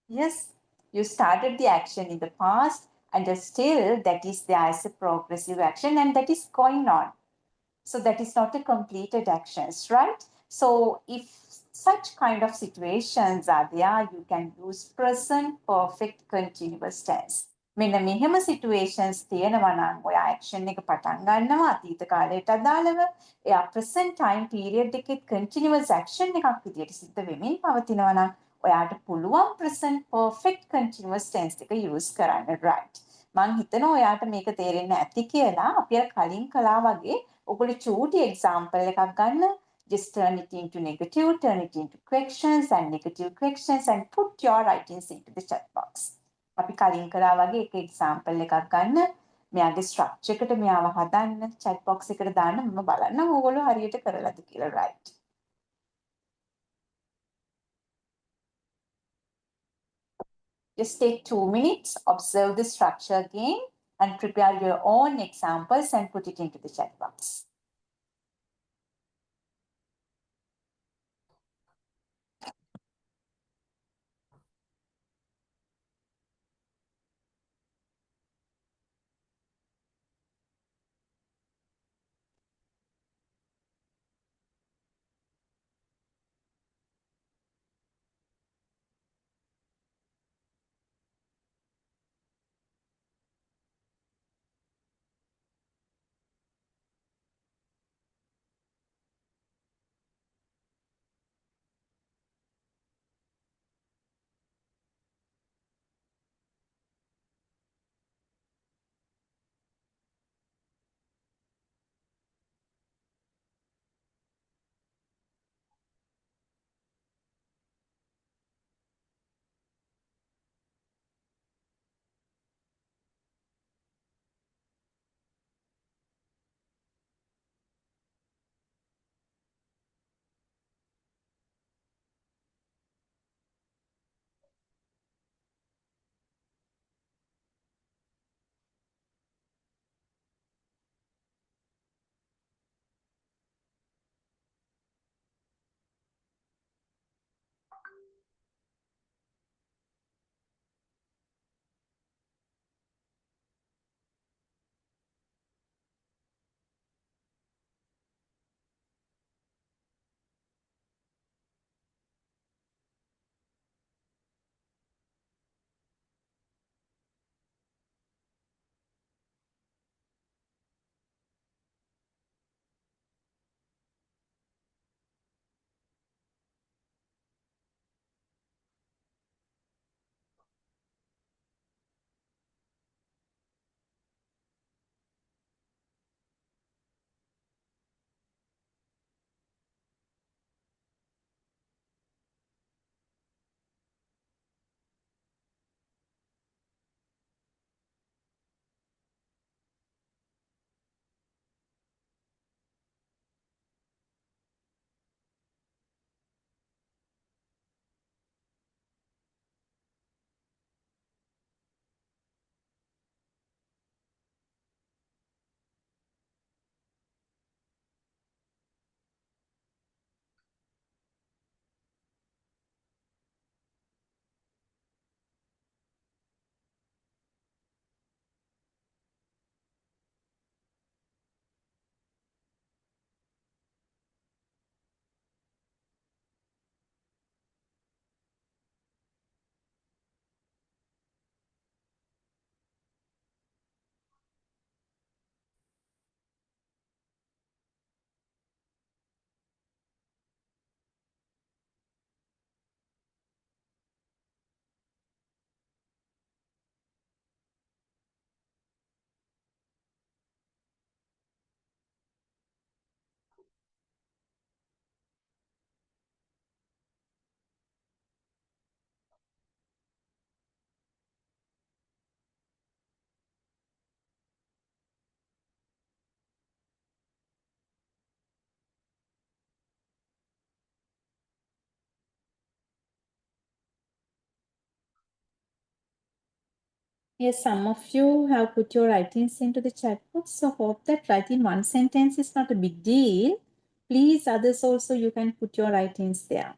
Yes, you started the action in the past and still that is there as a progressive action and that is going on. So that is not a completed actions, right? So if such kind of situations are there, you can use present perfect continuous tense. මෙන්න මෙහෙම situations තියෙනවා නම් ඔයා action එක පටන් ගන්නවා අතීත කාලයට අදාළව. එයා present time period එකේ continuous action එකක් විදියට සිද්ධ වෙමින් පවතිනවා නම් ඔයාට පුළුවන් present perfect continuous tense එක use කරන්න, right? මං හිතනවා ඔයාට මේක තේරෙන්න ඇති කියලා. අපි අර කලින් කළා වගේ ඔයගොල්ලෝ චූටි example එකක් ගන්න. Just turn it into negative, turn it into questions and negative questions and put your writings into the chat box. අපි කලින් කළා වගේ එක example එකක් ගන්න. මෙයාගේ structure එකට මෙයාව හදන්න chat box එකට දාන්න මම බලන්නම් ඔයගොල්ලෝ හරියට කරලාද කියලා, right? Just take 2 minutes, observe the structure again and prepare your own examples and put it into the chat box. Yes, some of you have put your writings into the chat box, so hope that writing one sentence is not a big deal. Please, others also, you can put your writings there.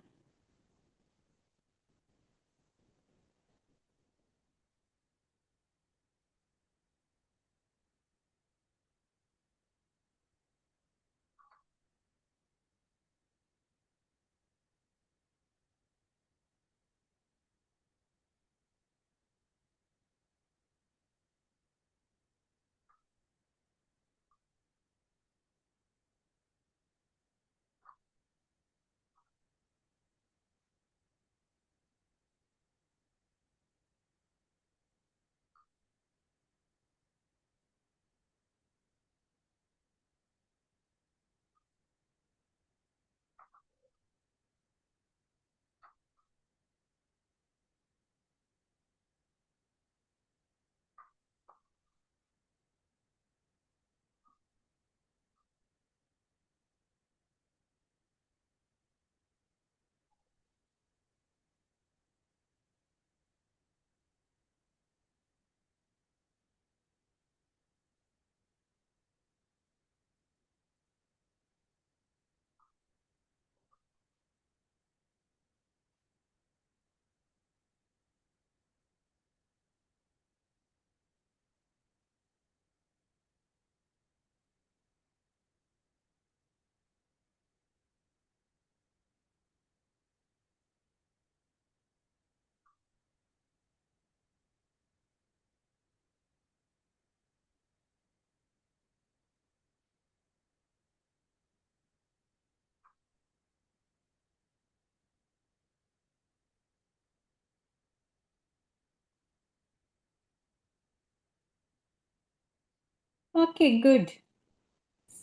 Okay, good.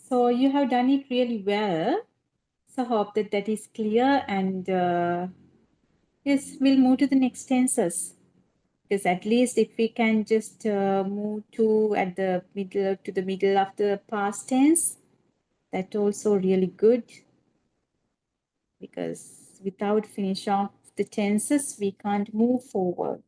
So you have done it really well. So hope that that is clear, and yes, we'll move to the next tenses. Because at least if we can just move to at the middle of the past tense, that also really good. Because without finish off the tenses, we can't move forward.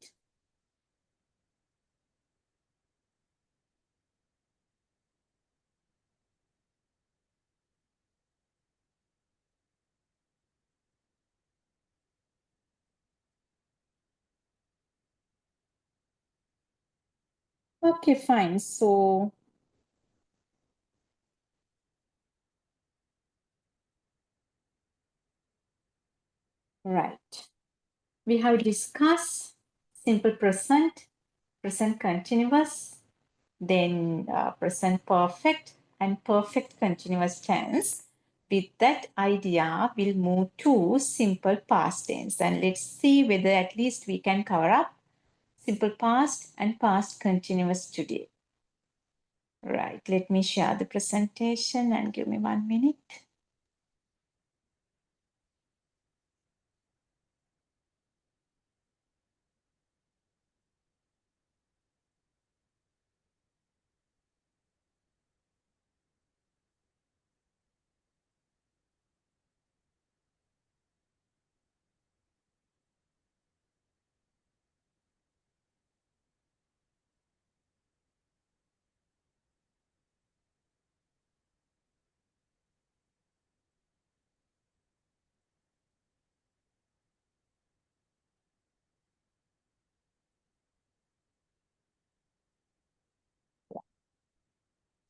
Okay, fine. So right. We have discussed simple present, present continuous, then present perfect and perfect continuous tense. With that idea, we'll move to simple past tense, and let's see whether at least we can cover up simple past and past continuous today. Right, let me share the presentation and give me 1 minute.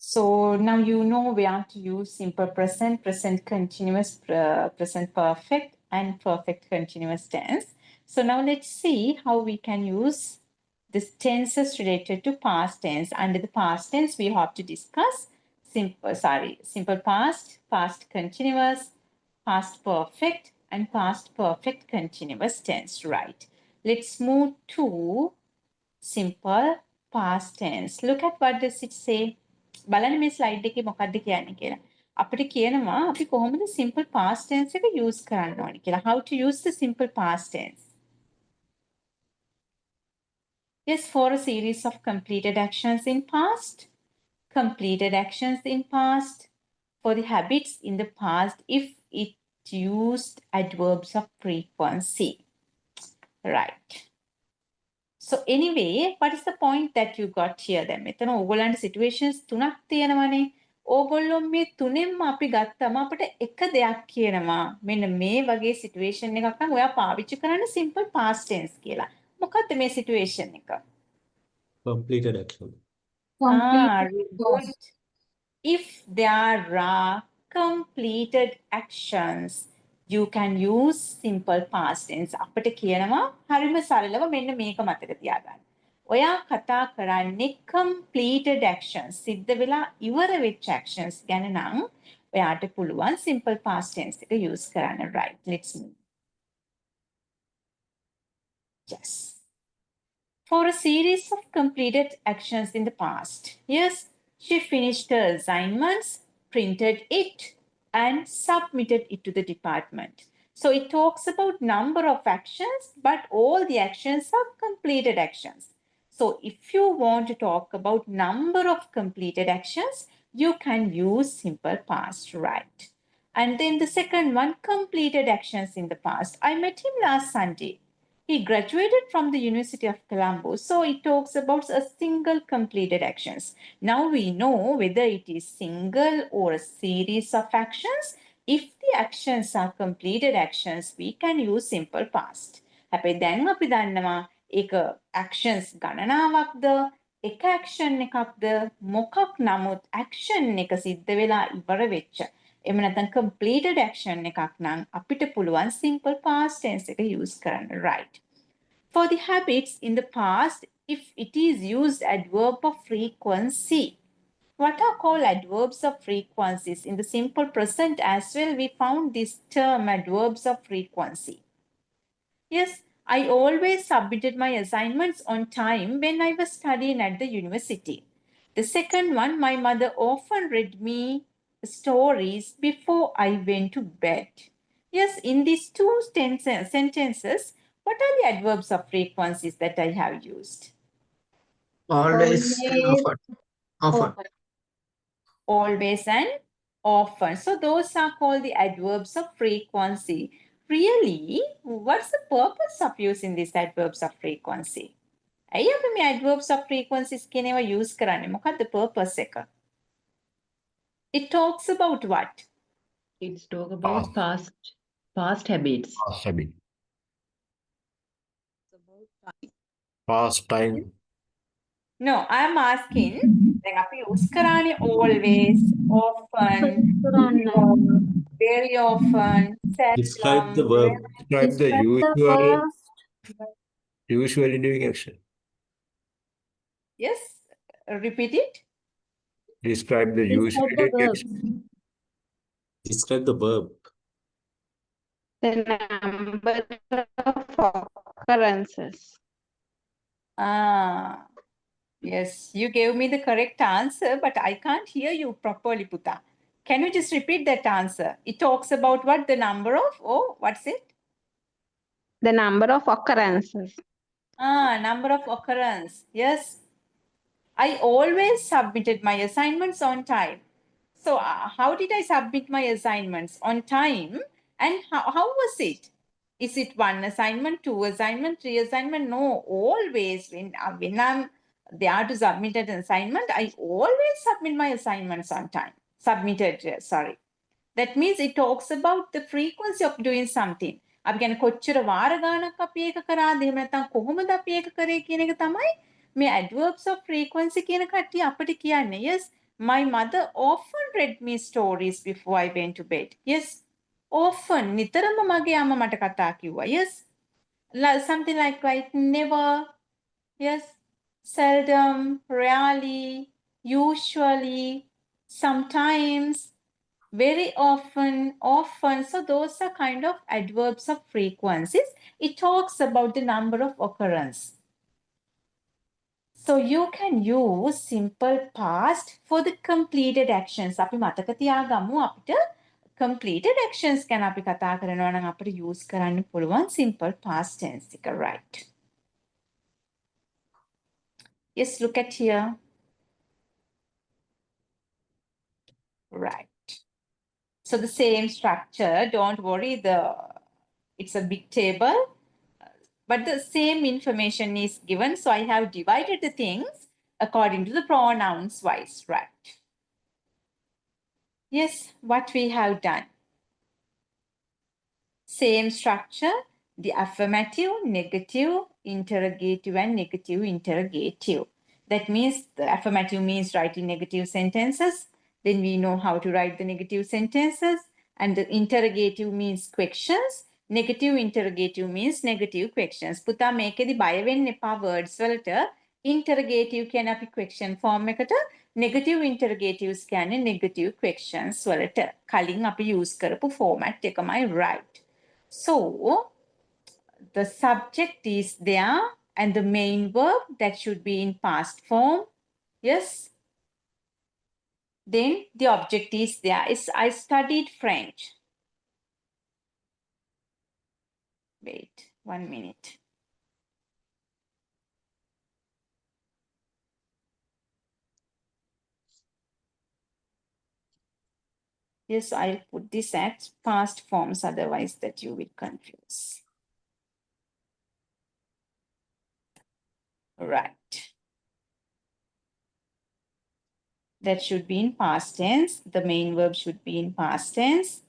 So now you know where to use simple present, present continuous, present perfect, and perfect continuous tense. So now let's see how we can use this tenses related to past tense. Under the past tense, we have to discuss simple past, past continuous, past perfect, and past perfect continuous tense, right? Let's move to simple past tense. Look at what does it say. බලන්න මේ slide එකේ මොකක්ද කියන්නේ කියලා. අපිට කියනවා අපි කොහොමද simple past tense එක use කරන්න ඕනේ කියලා. How to use the simple past tense. Yes, for a series of completed actions in past, completed actions in past, for the habits in the past if it used adverbs of frequency. Right. So anyway, what is the point that you got here then? මෙතන ඕගොල්ලන්ට situations තුනක් තියෙනවානේ. ඕගොල්ලෝ මේ තුනෙන්ම අපි ගත්තම අපිට එක දෙයක් කියනවා. මෙන්න මේ වගේ situation එකක් නම් ඔයා පාවිච්චි කරන්න simple past tense කියලා. මොකක්ද මේ situation එක? Completed action. Very good. If there are completed actions, you can use simple past tense. අපිට කියනවා හරිම සරලව මෙන්න මේක මතක තියාගන්න. ඔයා කතා කරන්නේ completed actions. සිද්ධ වෙලා ඉවර වෙච්ච actions ගැන නම් ඔයාට පුළුවන් simple past tense එක use කරන්න. Right. Let's move. Yes. For a series of completed actions in the past. Yes, she finished her assignments, printed it, and submitted it to the department. So it talks about number of actions, but all the actions are completed actions. So if you want to talk about number of completed actions, you can use simple past, right? And then the second one, completed actions in the past. I met him last Sunday. He graduated from the University of Colombo, so it talks about a single completed actions. Now we know whether it is single or a series of actions. If the actions are completed actions, we can use simple past. හැබැයි දැන් අපි දන්නවා ඒක actions ගණනාවක්ද එක action එකක්ද මොකක් නමුත් action එක සිද්ධ වෙලා ඉවර වෙච්ච එහෙම නැත්නම් completed action එකක් නම් අපිට පුළුවන් simple past tense එක use කරන්න, right? For the habits in the past, if it is used adverb of frequency. What are called adverbs of frequencies? In the simple present as well, we found this term adverbs of frequency. Yes, I always submitted my assignments on time when I was studying at the university. The second one, my mother often read me stories before I went to bed. Yes, in these two sentences, what are the adverbs of frequencies that I have used? Always and Always, often. Often. Always and often. So those are called the adverbs of frequency. Really, what's the purpose of using these adverbs of frequency? ඇයි අපි මේ adverbs of frequencies කියන ඒවා use කරන්නේ? මොකක්ද purpose එක? It talks about what? It's talk about past habits. Past habit. Past time. No, I'm asking, දැන් අපි use කරන්නේ always, often, very often, Describe seldom, the verb. Describe the usually doing action. Yes, repeat it. Describe the usually the doing action. Describe the verb. The number of occurrences. Yes, you gave me the correct answer, but I can't hear you properly, Puta. Can you just repeat that answer? It talks about what? The number of, what's it? The number of occurrences. Number of occurrence. Yes. I always submitted my assignments on time. So how did I submit my assignments? On time? And how was it? Is it one assignment, two assignment, three assignment? No, always when I'm there to submit an assignment, I always submit my assignments on time. Sorry. That means it talks about the frequency of doing something. අපි කියන්නේ කොච්චර වාර ගානක් අපි ඒක කරාද එහෙම නැත්නම් කොහොමද අපි ඒක කරේ කියන එක තමයි මේ adverbs of frequency කියන කට්ටිය අපිට කියන්නේ. Yes, my mother often read me stories before I went to bed. Yes, often නිතරම මගේ අම්මා මට කතා කිව්වා. Yes, something like never. Yes, seldom, rarely, usually, sometimes, very often. So those are kind of adverbs of frequencies. It talks about the number of occurrence. So you can use simple past for the completed actions. අපි මතක තියාගමු අපිට completed actions ගැන අපි කතා කරනවා නම් අපිට use කරන්න පුළුවන් simple past tense එක, right? Yes, look at here. Right. So the same structure, don't worry, it's a big table. but the same information is given. So I have divided the things according to the pronouns wise, right? Yes, what we have done. Same structure, the affirmative, negative, interrogative, and negative interrogative. That means the affirmative means writing negative sentences. Then we know how to write the negative sentences. And the interrogative means questions. Negative interrogative means negative questions. පුතා මේකෙදි බය වෙන්න එපා words වලට. Interrogative කියන අපි question form එකට, negative interrogatives කියන්නේ negative questions වලට. කලින් අපි use කරපු format එකමයි right. So the subject is there and the main verb that should be in past form. Yes. Then the object is there. I studied French. Wait 1 minute. Yes, I'll put this as past forms, otherwise that you will confuse. Right. That should be in past tense. The main verb should be in past tense.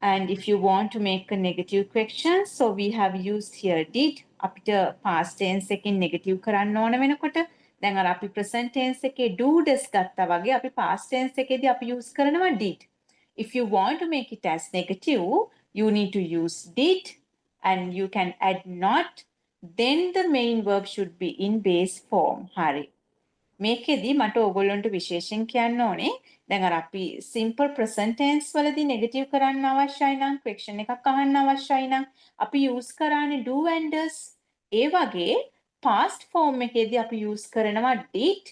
And if you want to make a negative question, so we have used here did. අපිට past tense එකෙන් negative කරන්න ඕන වෙනකොට දැන් අර අපි present tense එකේ do does ගත්තා වගේ අපි past tense එකේදී අපි use කරනවා did. If you want to make it as negative, you need to use did and you can add not. Then the main verb should be in base form. හරි. මේකෙදි මට ඕගොල්ලන්ට විශේෂයෙන් කියන්න ඕනේ දැන් අර අපි simple present tense වලදී negative කරන්න අවශ්‍යයි නම් question එකක් අහන්න අවශ්‍යයි නම් අපි use කරානේ do and does. ඒ වගේ past form එකේදී අපි use කරනවා did.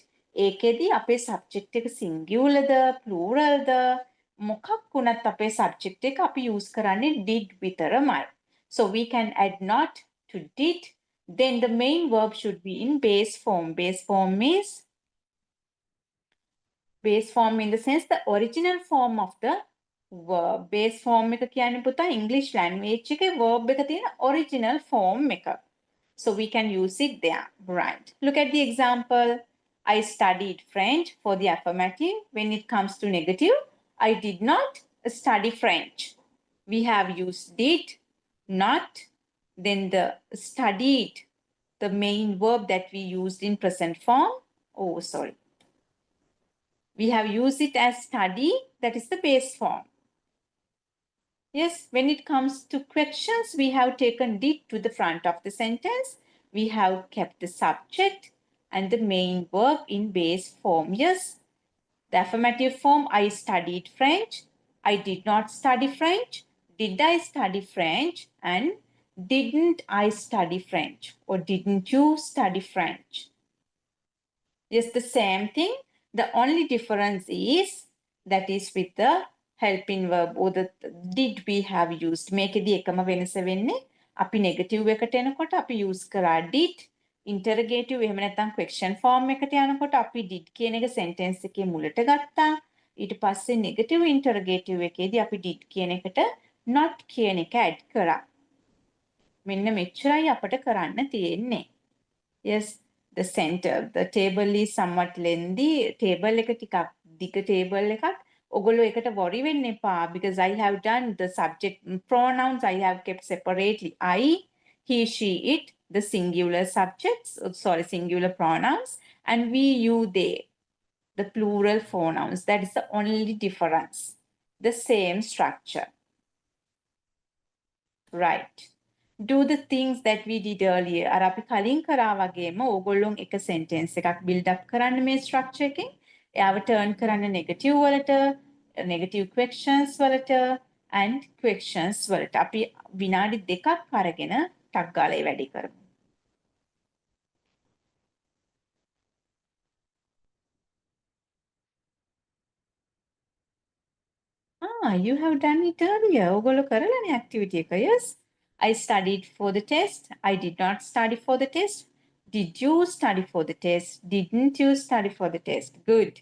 ඒකෙදි අපේ subject එක singular ද plural ද මොකක් වුණත් අපේ subject එක අපි use කරන්නේ did විතරමයි. So we can add not to did. Then the main verb should be in base form. Base form means base form in the sense the original form of the verb. Base form එක කියන්නේ පුතා English language එකේ verb එක තියෙන original form එක. So we can use it there. Right. Look at the example. I studied French for the affirmative. When it comes to negative, I did not study French. We have used did, not, then the studied, the main verb that we used in present form. Oh, sorry. We have used it as study, that is the base form. Yes, when it comes to questions, we have taken did to the front of the sentence. We have kept the subject and the main verb in base form. Yes, the affirmative form, I studied French. I did not study French. Did I study French? And didn't I study French? Or didn't you study French? Yes, the same thing. The only difference is that is with the helping verb or the did we have used. මේකෙදි එකම වෙනස වෙන්නේ අපි negative එකට එනකොට අපි use කරා did. Interrogative එහෙම නැත්නම් question form එකට යනකොට අපි did කියන එක sentence එකේ මුලට ගත්තා. ඊට පස්සේ negative interrogative එකේදී අපි did කියන එකට not කියන එක add කරා. මෙන්න මෙච්චරයි අපට කරන්න තියෙන්නේ. Yes. The center, the table is somewhat lengthy. Table එක ටිකක් දිග table එකක්. ඔගොල්ලෝ එකට worry වෙන්න එපා because I have done the subject pronouns I have kept separately. I, he, she, it, the singular subjects, singular pronouns, and we, you, they, the plural pronouns. That is the only difference. The same structure. Right. Do the things that we did earlier. අර අපි කලින් කරා වගේම ඕගොල්ලෝ එක sentence එකක් build up කරන්න මේ structure එකෙන්. එයාව turn කරන්න negative වලට, negative questions වලට and questions වලට. අපි විනාඩි 2ක් අරගෙන ටක් ගාලා ඒ වැඩේ කරමු. You have done it earlier. ඕගොල්ලෝ කරලානේ activity එක. Yes. I studied for the test. I did not study for the test. Did you study for the test? Didn't you study for the test? Good.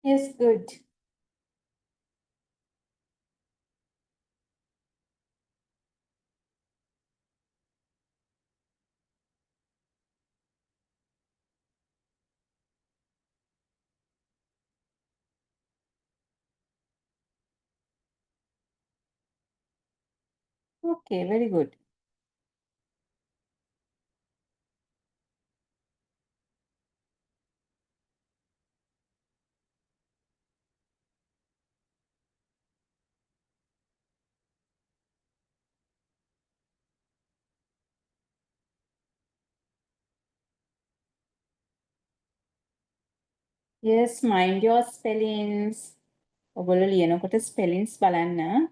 Yes, good. Okay, very good. Yes, mind your spellings. ඔගොල්ලෝ ලියනකොට spellings බලන්න.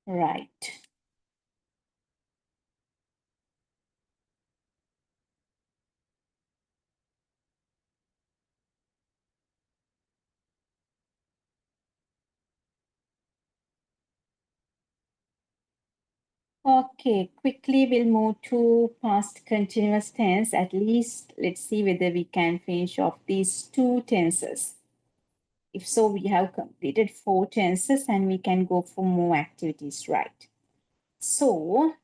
Right. Okay, quickly we'll move to past continuous tense. At least let's see whether we can finish off these 2 tenses. If so, we have completed 4 tenses and we can go for more activities, right? So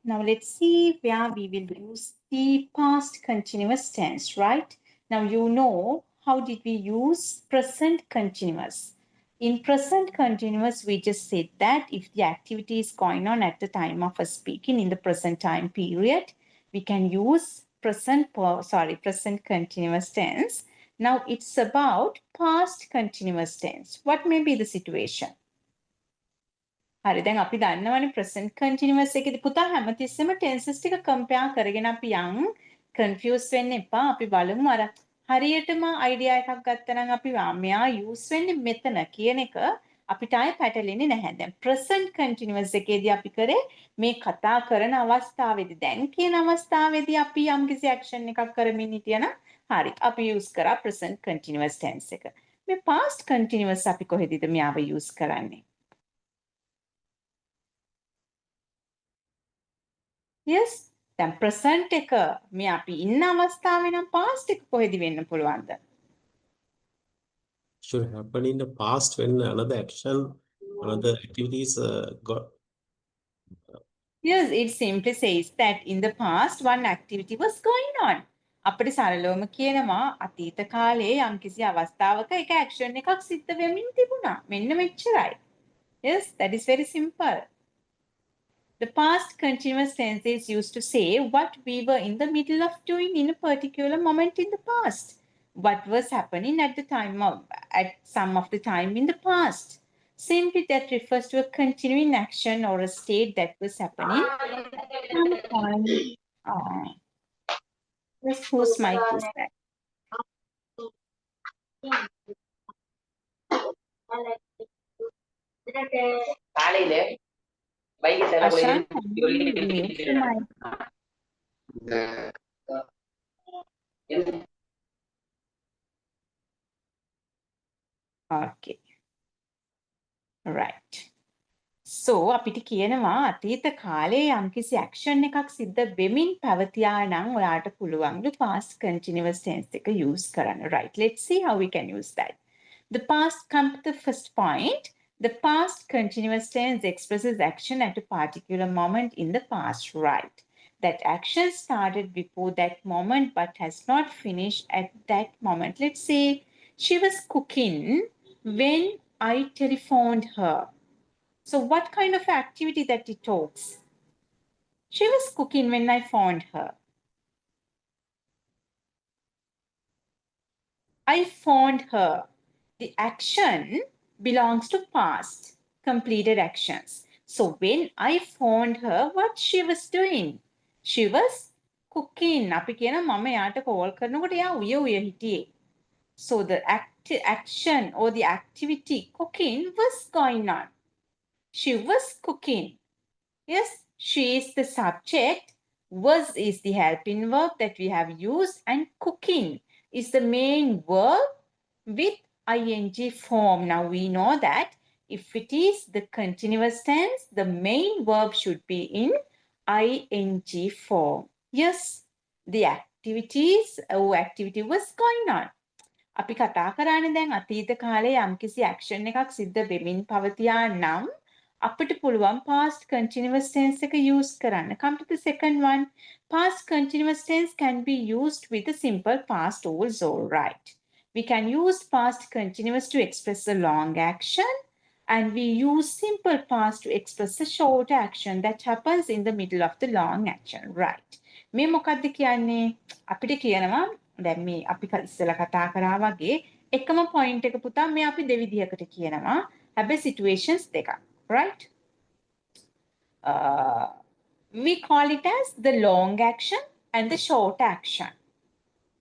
now let's see where we will use the past continuous tense, right? Now you know how did we use present continuous. In present continuous, we just said that if the activity is going on at the time of us speaking in the present time period, we can use present continuous tense. Now it's about past continuous tense. What may be the situation? හරි දැන් අපි දන්නවනේ present continuous එකේදී පුතා හැමතිස්සෙම tenses ටික compare කරගෙන අපි යන් confuse වෙන්න එපා. අපි බලමු අර හරියටම idea එකක් ගත්තනම් අපි මෙයා use වෙන්නේ මෙතන කියන එක අපිට ආයෙ පැටලෙන්නේ නැහැ. දැන් present continuous එකේදී අපි කරේ මේ කතා කරන අවස්ථාවේදී දැන් කියන අවස්ථාවේදී අපි යම්කිසි action එකක් කරමින් හිටියනම් හරි අපි use කරා present continuous tense එක. මේ past continuous අපි කොහෙදද මෙයාව use කරන්නේ? Yes, දැන් present එක මේ අපි ඉන්න අවස්ථාවේ නම් past එක කොහෙද වෙන්න පුළුවන්ද? Should happen in the past when another action, another activities got. Yes, it simply says that in the past one activity was going on. අපිට සරලවම කියනවා අතීත කාලේ යම්කිසි අවස්ථාවක එක action එකක් සිද්ධ වෙමින් තිබුණා. මෙන්න මෙච්චරයි. Yes, that is very simple. The past continuous tense is used to say what we were in the middle of doing in a particular moment in the past. What was happening at some of the time in the past. Simply that refers to a continuing action or a state that was happening sometime. Yes, whose mic is that? Ashan, can you mute the mic? Okay. Right. So අපිට කියනවා අතීත කාලේ යම්කිසි action එකක් සිද්ධ වෙමින් පැවතියා නම් ඔයාට පුළුවන් past continuous tense එක use කරන්න. Right. Let's see how we can use that. The past come to the first point. The past continuous tense expresses action at a particular moment in the past, right? That action started before that moment but has not finished at that moment. Let's say she was cooking when I telephoned her. So what kind of activity that it talks? She was cooking when I phoned her. I phoned her. The action belongs to past, completed actions. So when I phoned her, what she was doing? She was cooking. අපි කියන මම යාට call කරනකොට යා උය උය හිටියේ. So the action or the activity cooking was going on. She was cooking. Yes, she is the subject. Was is the helping verb that we have used, and cooking is the main verb with ing form. Now we know that if it is the continuous tense, the main verb should be in ing form. Yes, the activities or activity was going on. අපි කතා කරන්නේ දැන් අතීත කාලේ යම්කිසි action එකක් සිද්ධ වෙමින් පවතියා නම් අපිට පුළුවන් past continuous tense එක use කරන්න. Come to the second one. Past continuous tense can be used with a simple past also, right? We can use past continuous to express a long action, and we use simple past to express a short action that happens in the middle of the long action, right? මේ මොකක්ද කියන්නේ? අපිට කියනවා දැන් මේ අපි ඉස්සෙල්ලා කතා කරා වගේ එකම point එක පුතා මේ අපි දෙවිදිහකට කියනවා. හැබැයි situations දෙකක්, right? We call it as the long action and the short action.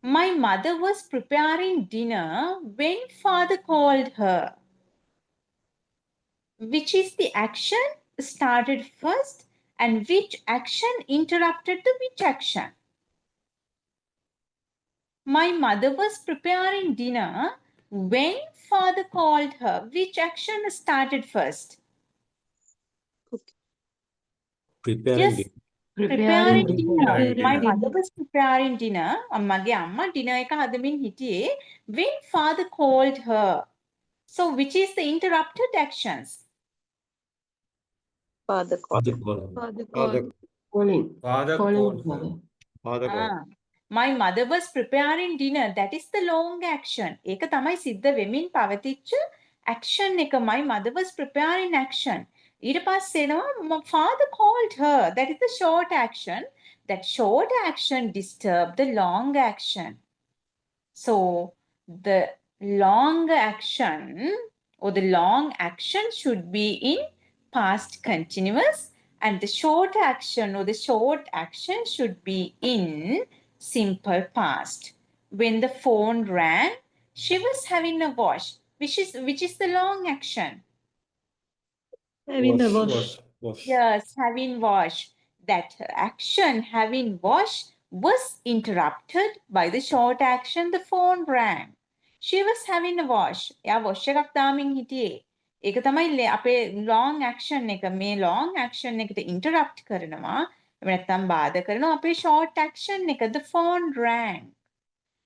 My mother was preparing dinner when father called her. Which is the action started first and which action interrupted the which action? My mother was preparing dinner when father called her. Which action started first? Preparing Yes, it. preparing dinner. Preparing My dinner. mother was preparing dinner. අම්මගේ අම්මා dinner එක හදමින් හිටියේ when father called her. So which is the interrupted actions? Father call. Father Calling. Father Calling called her. Father called. My mother was preparing dinner. That is the long action. ඒක තමයි සිද්ධ වෙමින් පවතිච්ච action එක. My mother was preparing action. ඊට පස්සේ එනවා father called her. That is the short action. That short action disturbed the long action. So the long action or the long action should be in past continuous, and the short action or the short action should be in simple past. When the phone rang, she was having a wash. Which is the long action? Having a wash. Wash. Yes, having wash. That action, having wash, was interrupted by the short action, the phone rang. She was having a wash. එයා wash එකක් දාමින් හිටියේ. ඒක තමයි අපේ long action එක. මේ long action එකට interrupt කරනවා. එහෙම නැත්නම් බාධා කරනවා අපේ short action එක. The phone rang.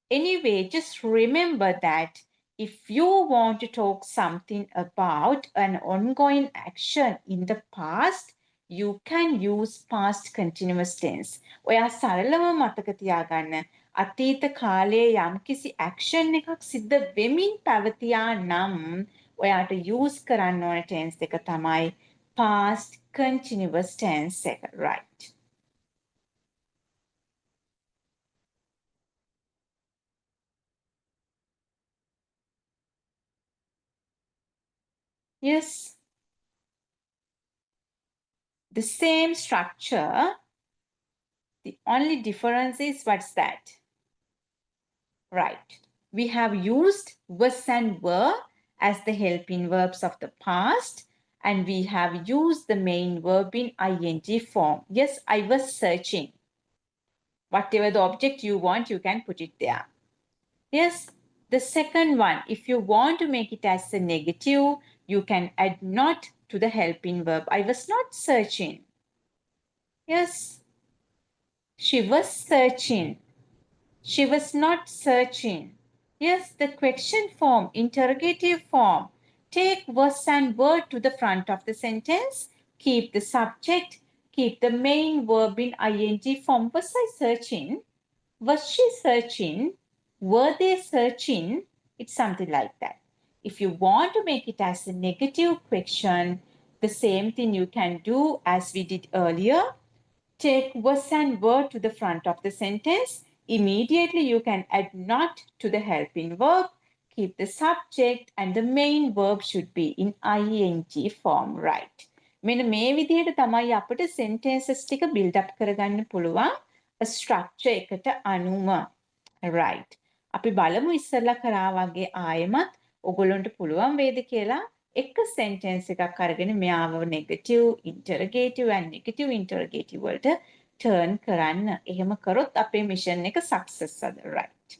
Anyway, just remember that if you want to talk something about an ongoing action in the past, you can use past continuous tense. ඔයා සරලව මතක තියාගන්න. අතීත කාලයේ යම්කිසි action එකක් සිද්ධ වෙමින් පැවතියා නම් ඔයාට use කරන්න ඕන tense එක තමයි past continuous tense එක, right? Yes. The same structure. The only difference is what's that? Right. We have used was and were as the helping verbs of the past, and we have used the main verb in ing form. Yes, I was searching. Whatever the object you want, you can put it there. Yes, the second one, if you want to make it as a negative, you can add not to the helping verb. I was not searching. Yes, she was searching. She was not searching. Yes, the question form, interrogative form. Take was and were to the front of the sentence. Keep the subject. Keep the main verb in ing form. Was I searching? Was she searching? Were they searching? It's something like that. If you want to make it as a negative question, the same thing you can do as we did earlier. Take was and were to the front of the sentence. Immediately you can add not to the helping verb. Keep the subject and the main verb should be in ing form, right? මෙන්න මේ විදිහට තමයි අපිට sentences ටික build up කරගන්න පුළුවන් a structure එකට අනුව, right? අපි බලමු ඉස්සෙල්ලා කරා වගේ ආයෙමත් ඔයගොල්ලන්ට පුළුවන් වේද කියලා එක sentence එකක් අරගෙන මෙයාව negative interrogative and negative interrogative වලට turn කරන්න. එහෙම කරොත් අපේ mission එක success අද, right?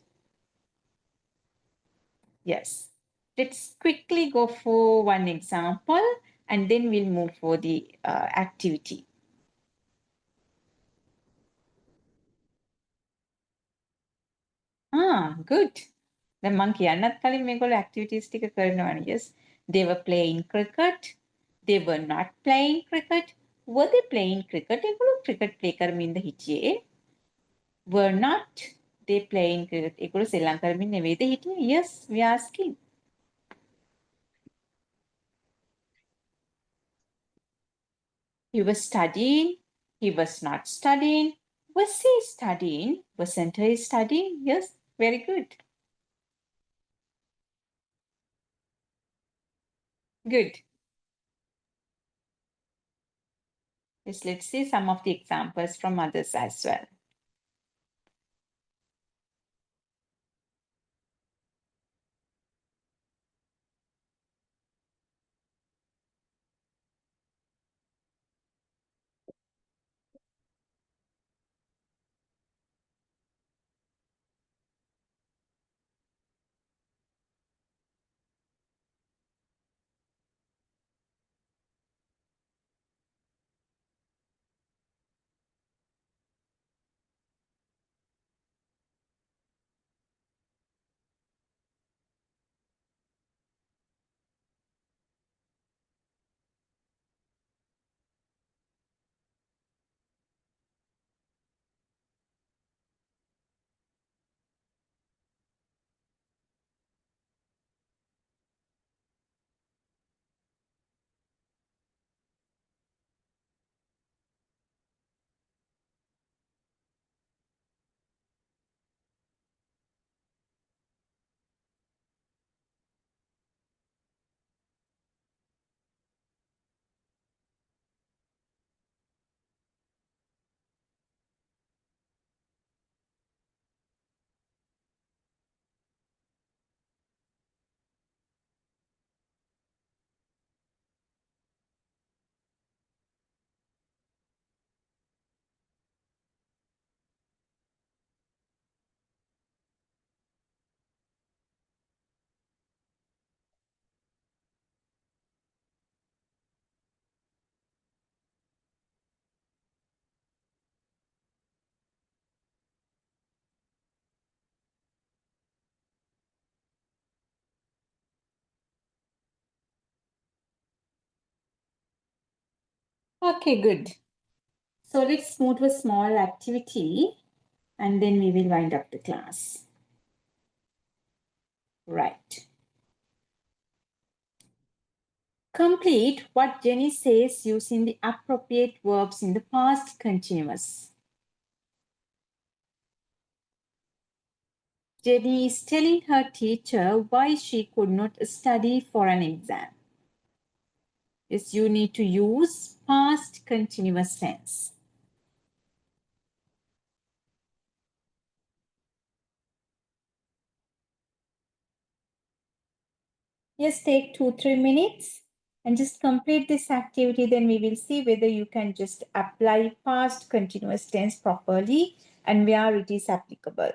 Yes. Let's quickly go for one example and then we'll move for the activity. Good. දැන් මං කියන්නත් කලින් මේගොල්ලෝ activities ටික කරනවානේ. Yes. They were playing cricket. They were not playing cricket. Were they playing cricket? ඒගොල්ලෝ cricket play කරමින්ද හිටියේ? Were not they playing cricket? ඒගොල්ලෝ සෙල්ලම් කරමින් නෙවෙයිද හිටියේ? Yes, we are asking. He was studying. He was not studying. Was he studying? Wasn't he studying? Yes, very good. Good. Yes, let's see some of the examples from others as well. Okay, good. So let's move to a small activity and then we will wind up the class. Right. Complete what Jenny says using the appropriate verbs in the past continuous. Jenny is telling her teacher why she could not study for an exam. Yes, you need to use past continuous tense. Just take 2-3 minutes and just complete this activity. Then we will see whether you can just apply past continuous tense properly and where it is applicable.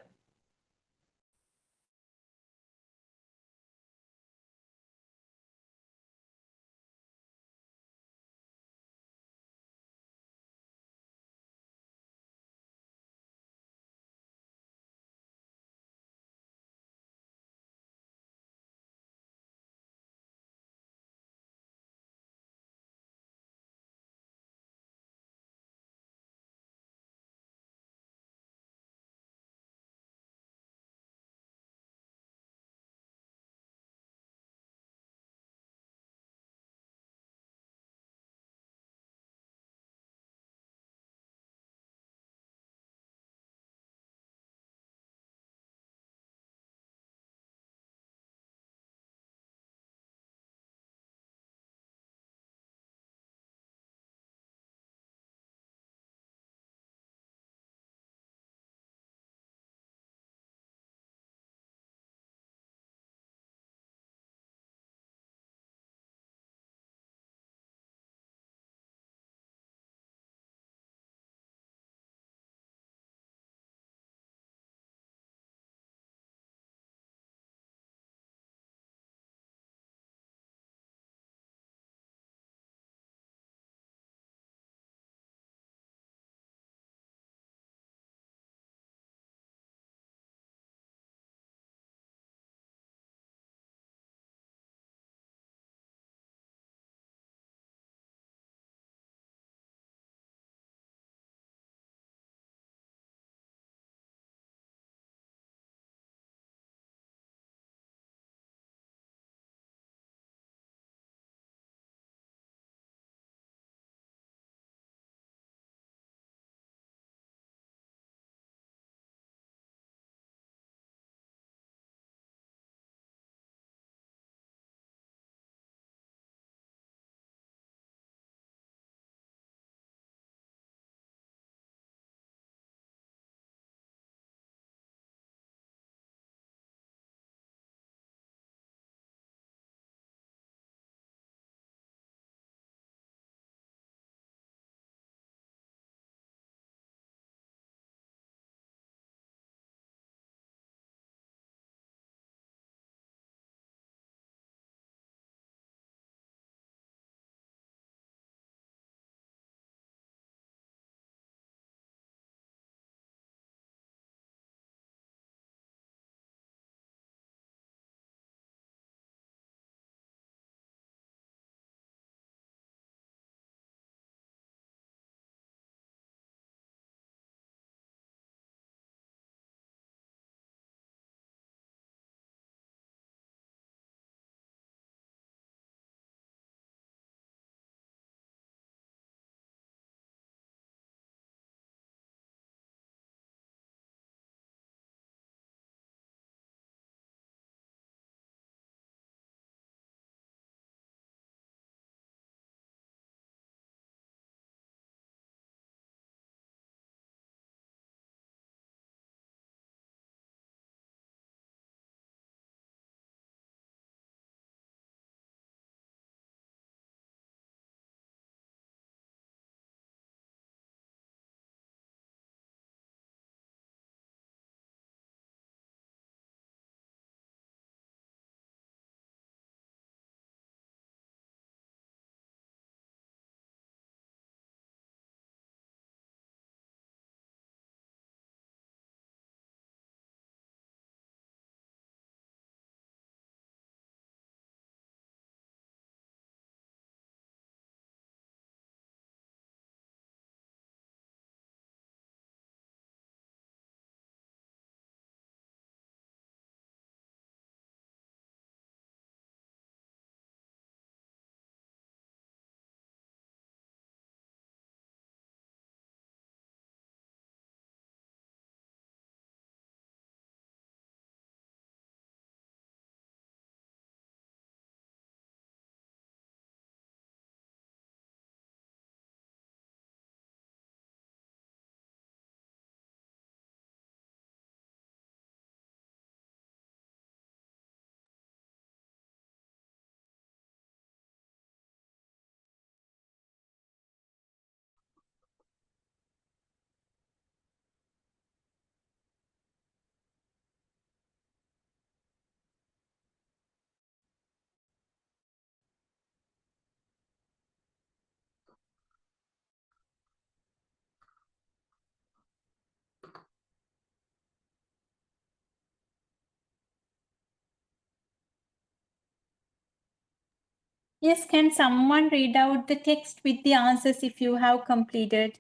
Yes, can someone read out the text with the answers if you have completed?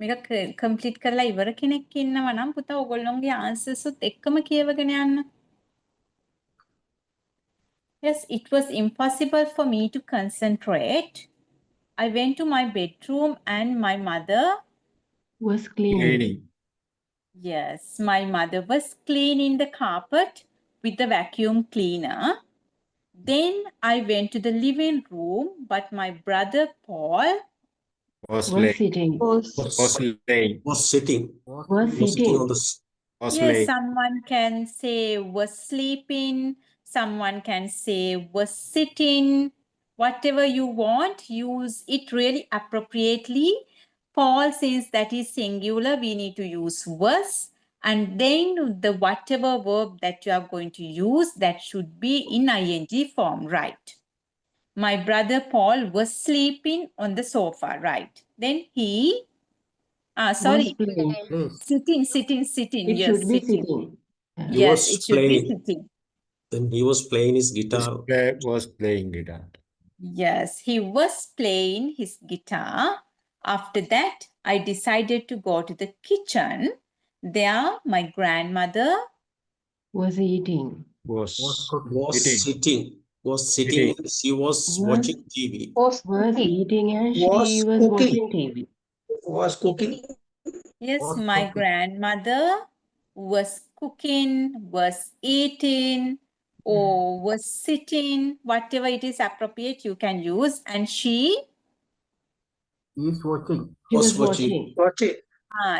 මේක complete කරලා ඉවර කෙනෙක් ඉන්නවා නම් පුතා ඔයගොල්ලෝගේ answers උත් එක්කම කියවගෙන යන්න. Yes, it was impossible for me to concentrate. I went to my bedroom and my mother. Was cleaning. Yes, my mother was cleaning the carpet with the vacuum cleaner. Then I went to the living room, but my brother Paul Was Was sitting. Was laying. Was sitting. Was Was sitting on sitting. the Was yes, laying. someone can say was sleeping, someone can say was sitting, whatever you want, use it really appropriately. Paul says that is singular, we need to use was, and then the whatever verb that you are going to use, that should be in ing form, right? My brother Paul was sleeping on the sofa, right? Then he, sorry, Was playing. sitting, It yes, should be sitting. sitting. He Yes, was it should be playing. sitting. Then he was playing his guitar. Was playing guitar. Yes, he was playing his guitar. After that, I decided to go to the kitchen. There, my grandmother Was eating. Was Was eating. sitting. Was sitting. Sitting. She was watching TV. Was eating and Was she was cooking. watching TV. Was cooking. Yes, my grandmother was cooking, was eating, or was sitting, whatever it is appropriate you can use. And she Is watching. She Was was watching. watching.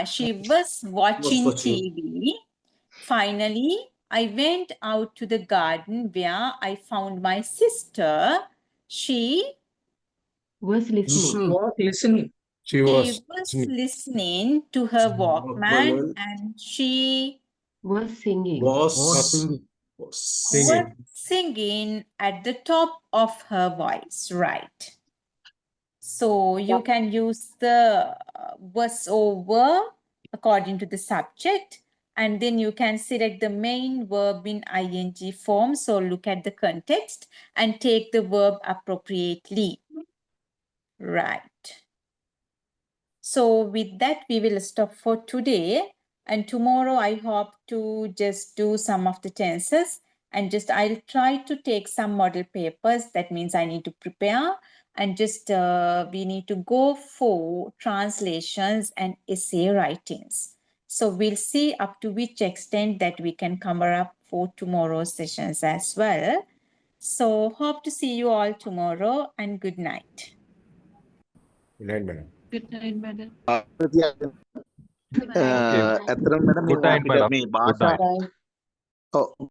she was watching watching. TV. Finally, I went out to the garden where I found my sister. She Was listening. Was listening. She was was listening to her Walkman, Walkman. and she Was singing. Was singing. was singing. singing at the top of her voice, right? So you can use the was over according to the subject, and then you can select the main verb in ing form. So look at the context and take the verb appropriately. Right. So with that, we will stop for today. And tomorrow, I hope to just do some of the tenses, and just I'll try to take some model papers. That means I need to prepare, and just we need to go for translations and essay writings. So we'll see up to which extent that we can cover up for tomorrow's sessions as well. So hope to see you all tomorrow, and good night. Good night, madam. Good night, madam. ඇත්තටම madam මේ Good night, අපිට madam. මේ Good භාෂා night.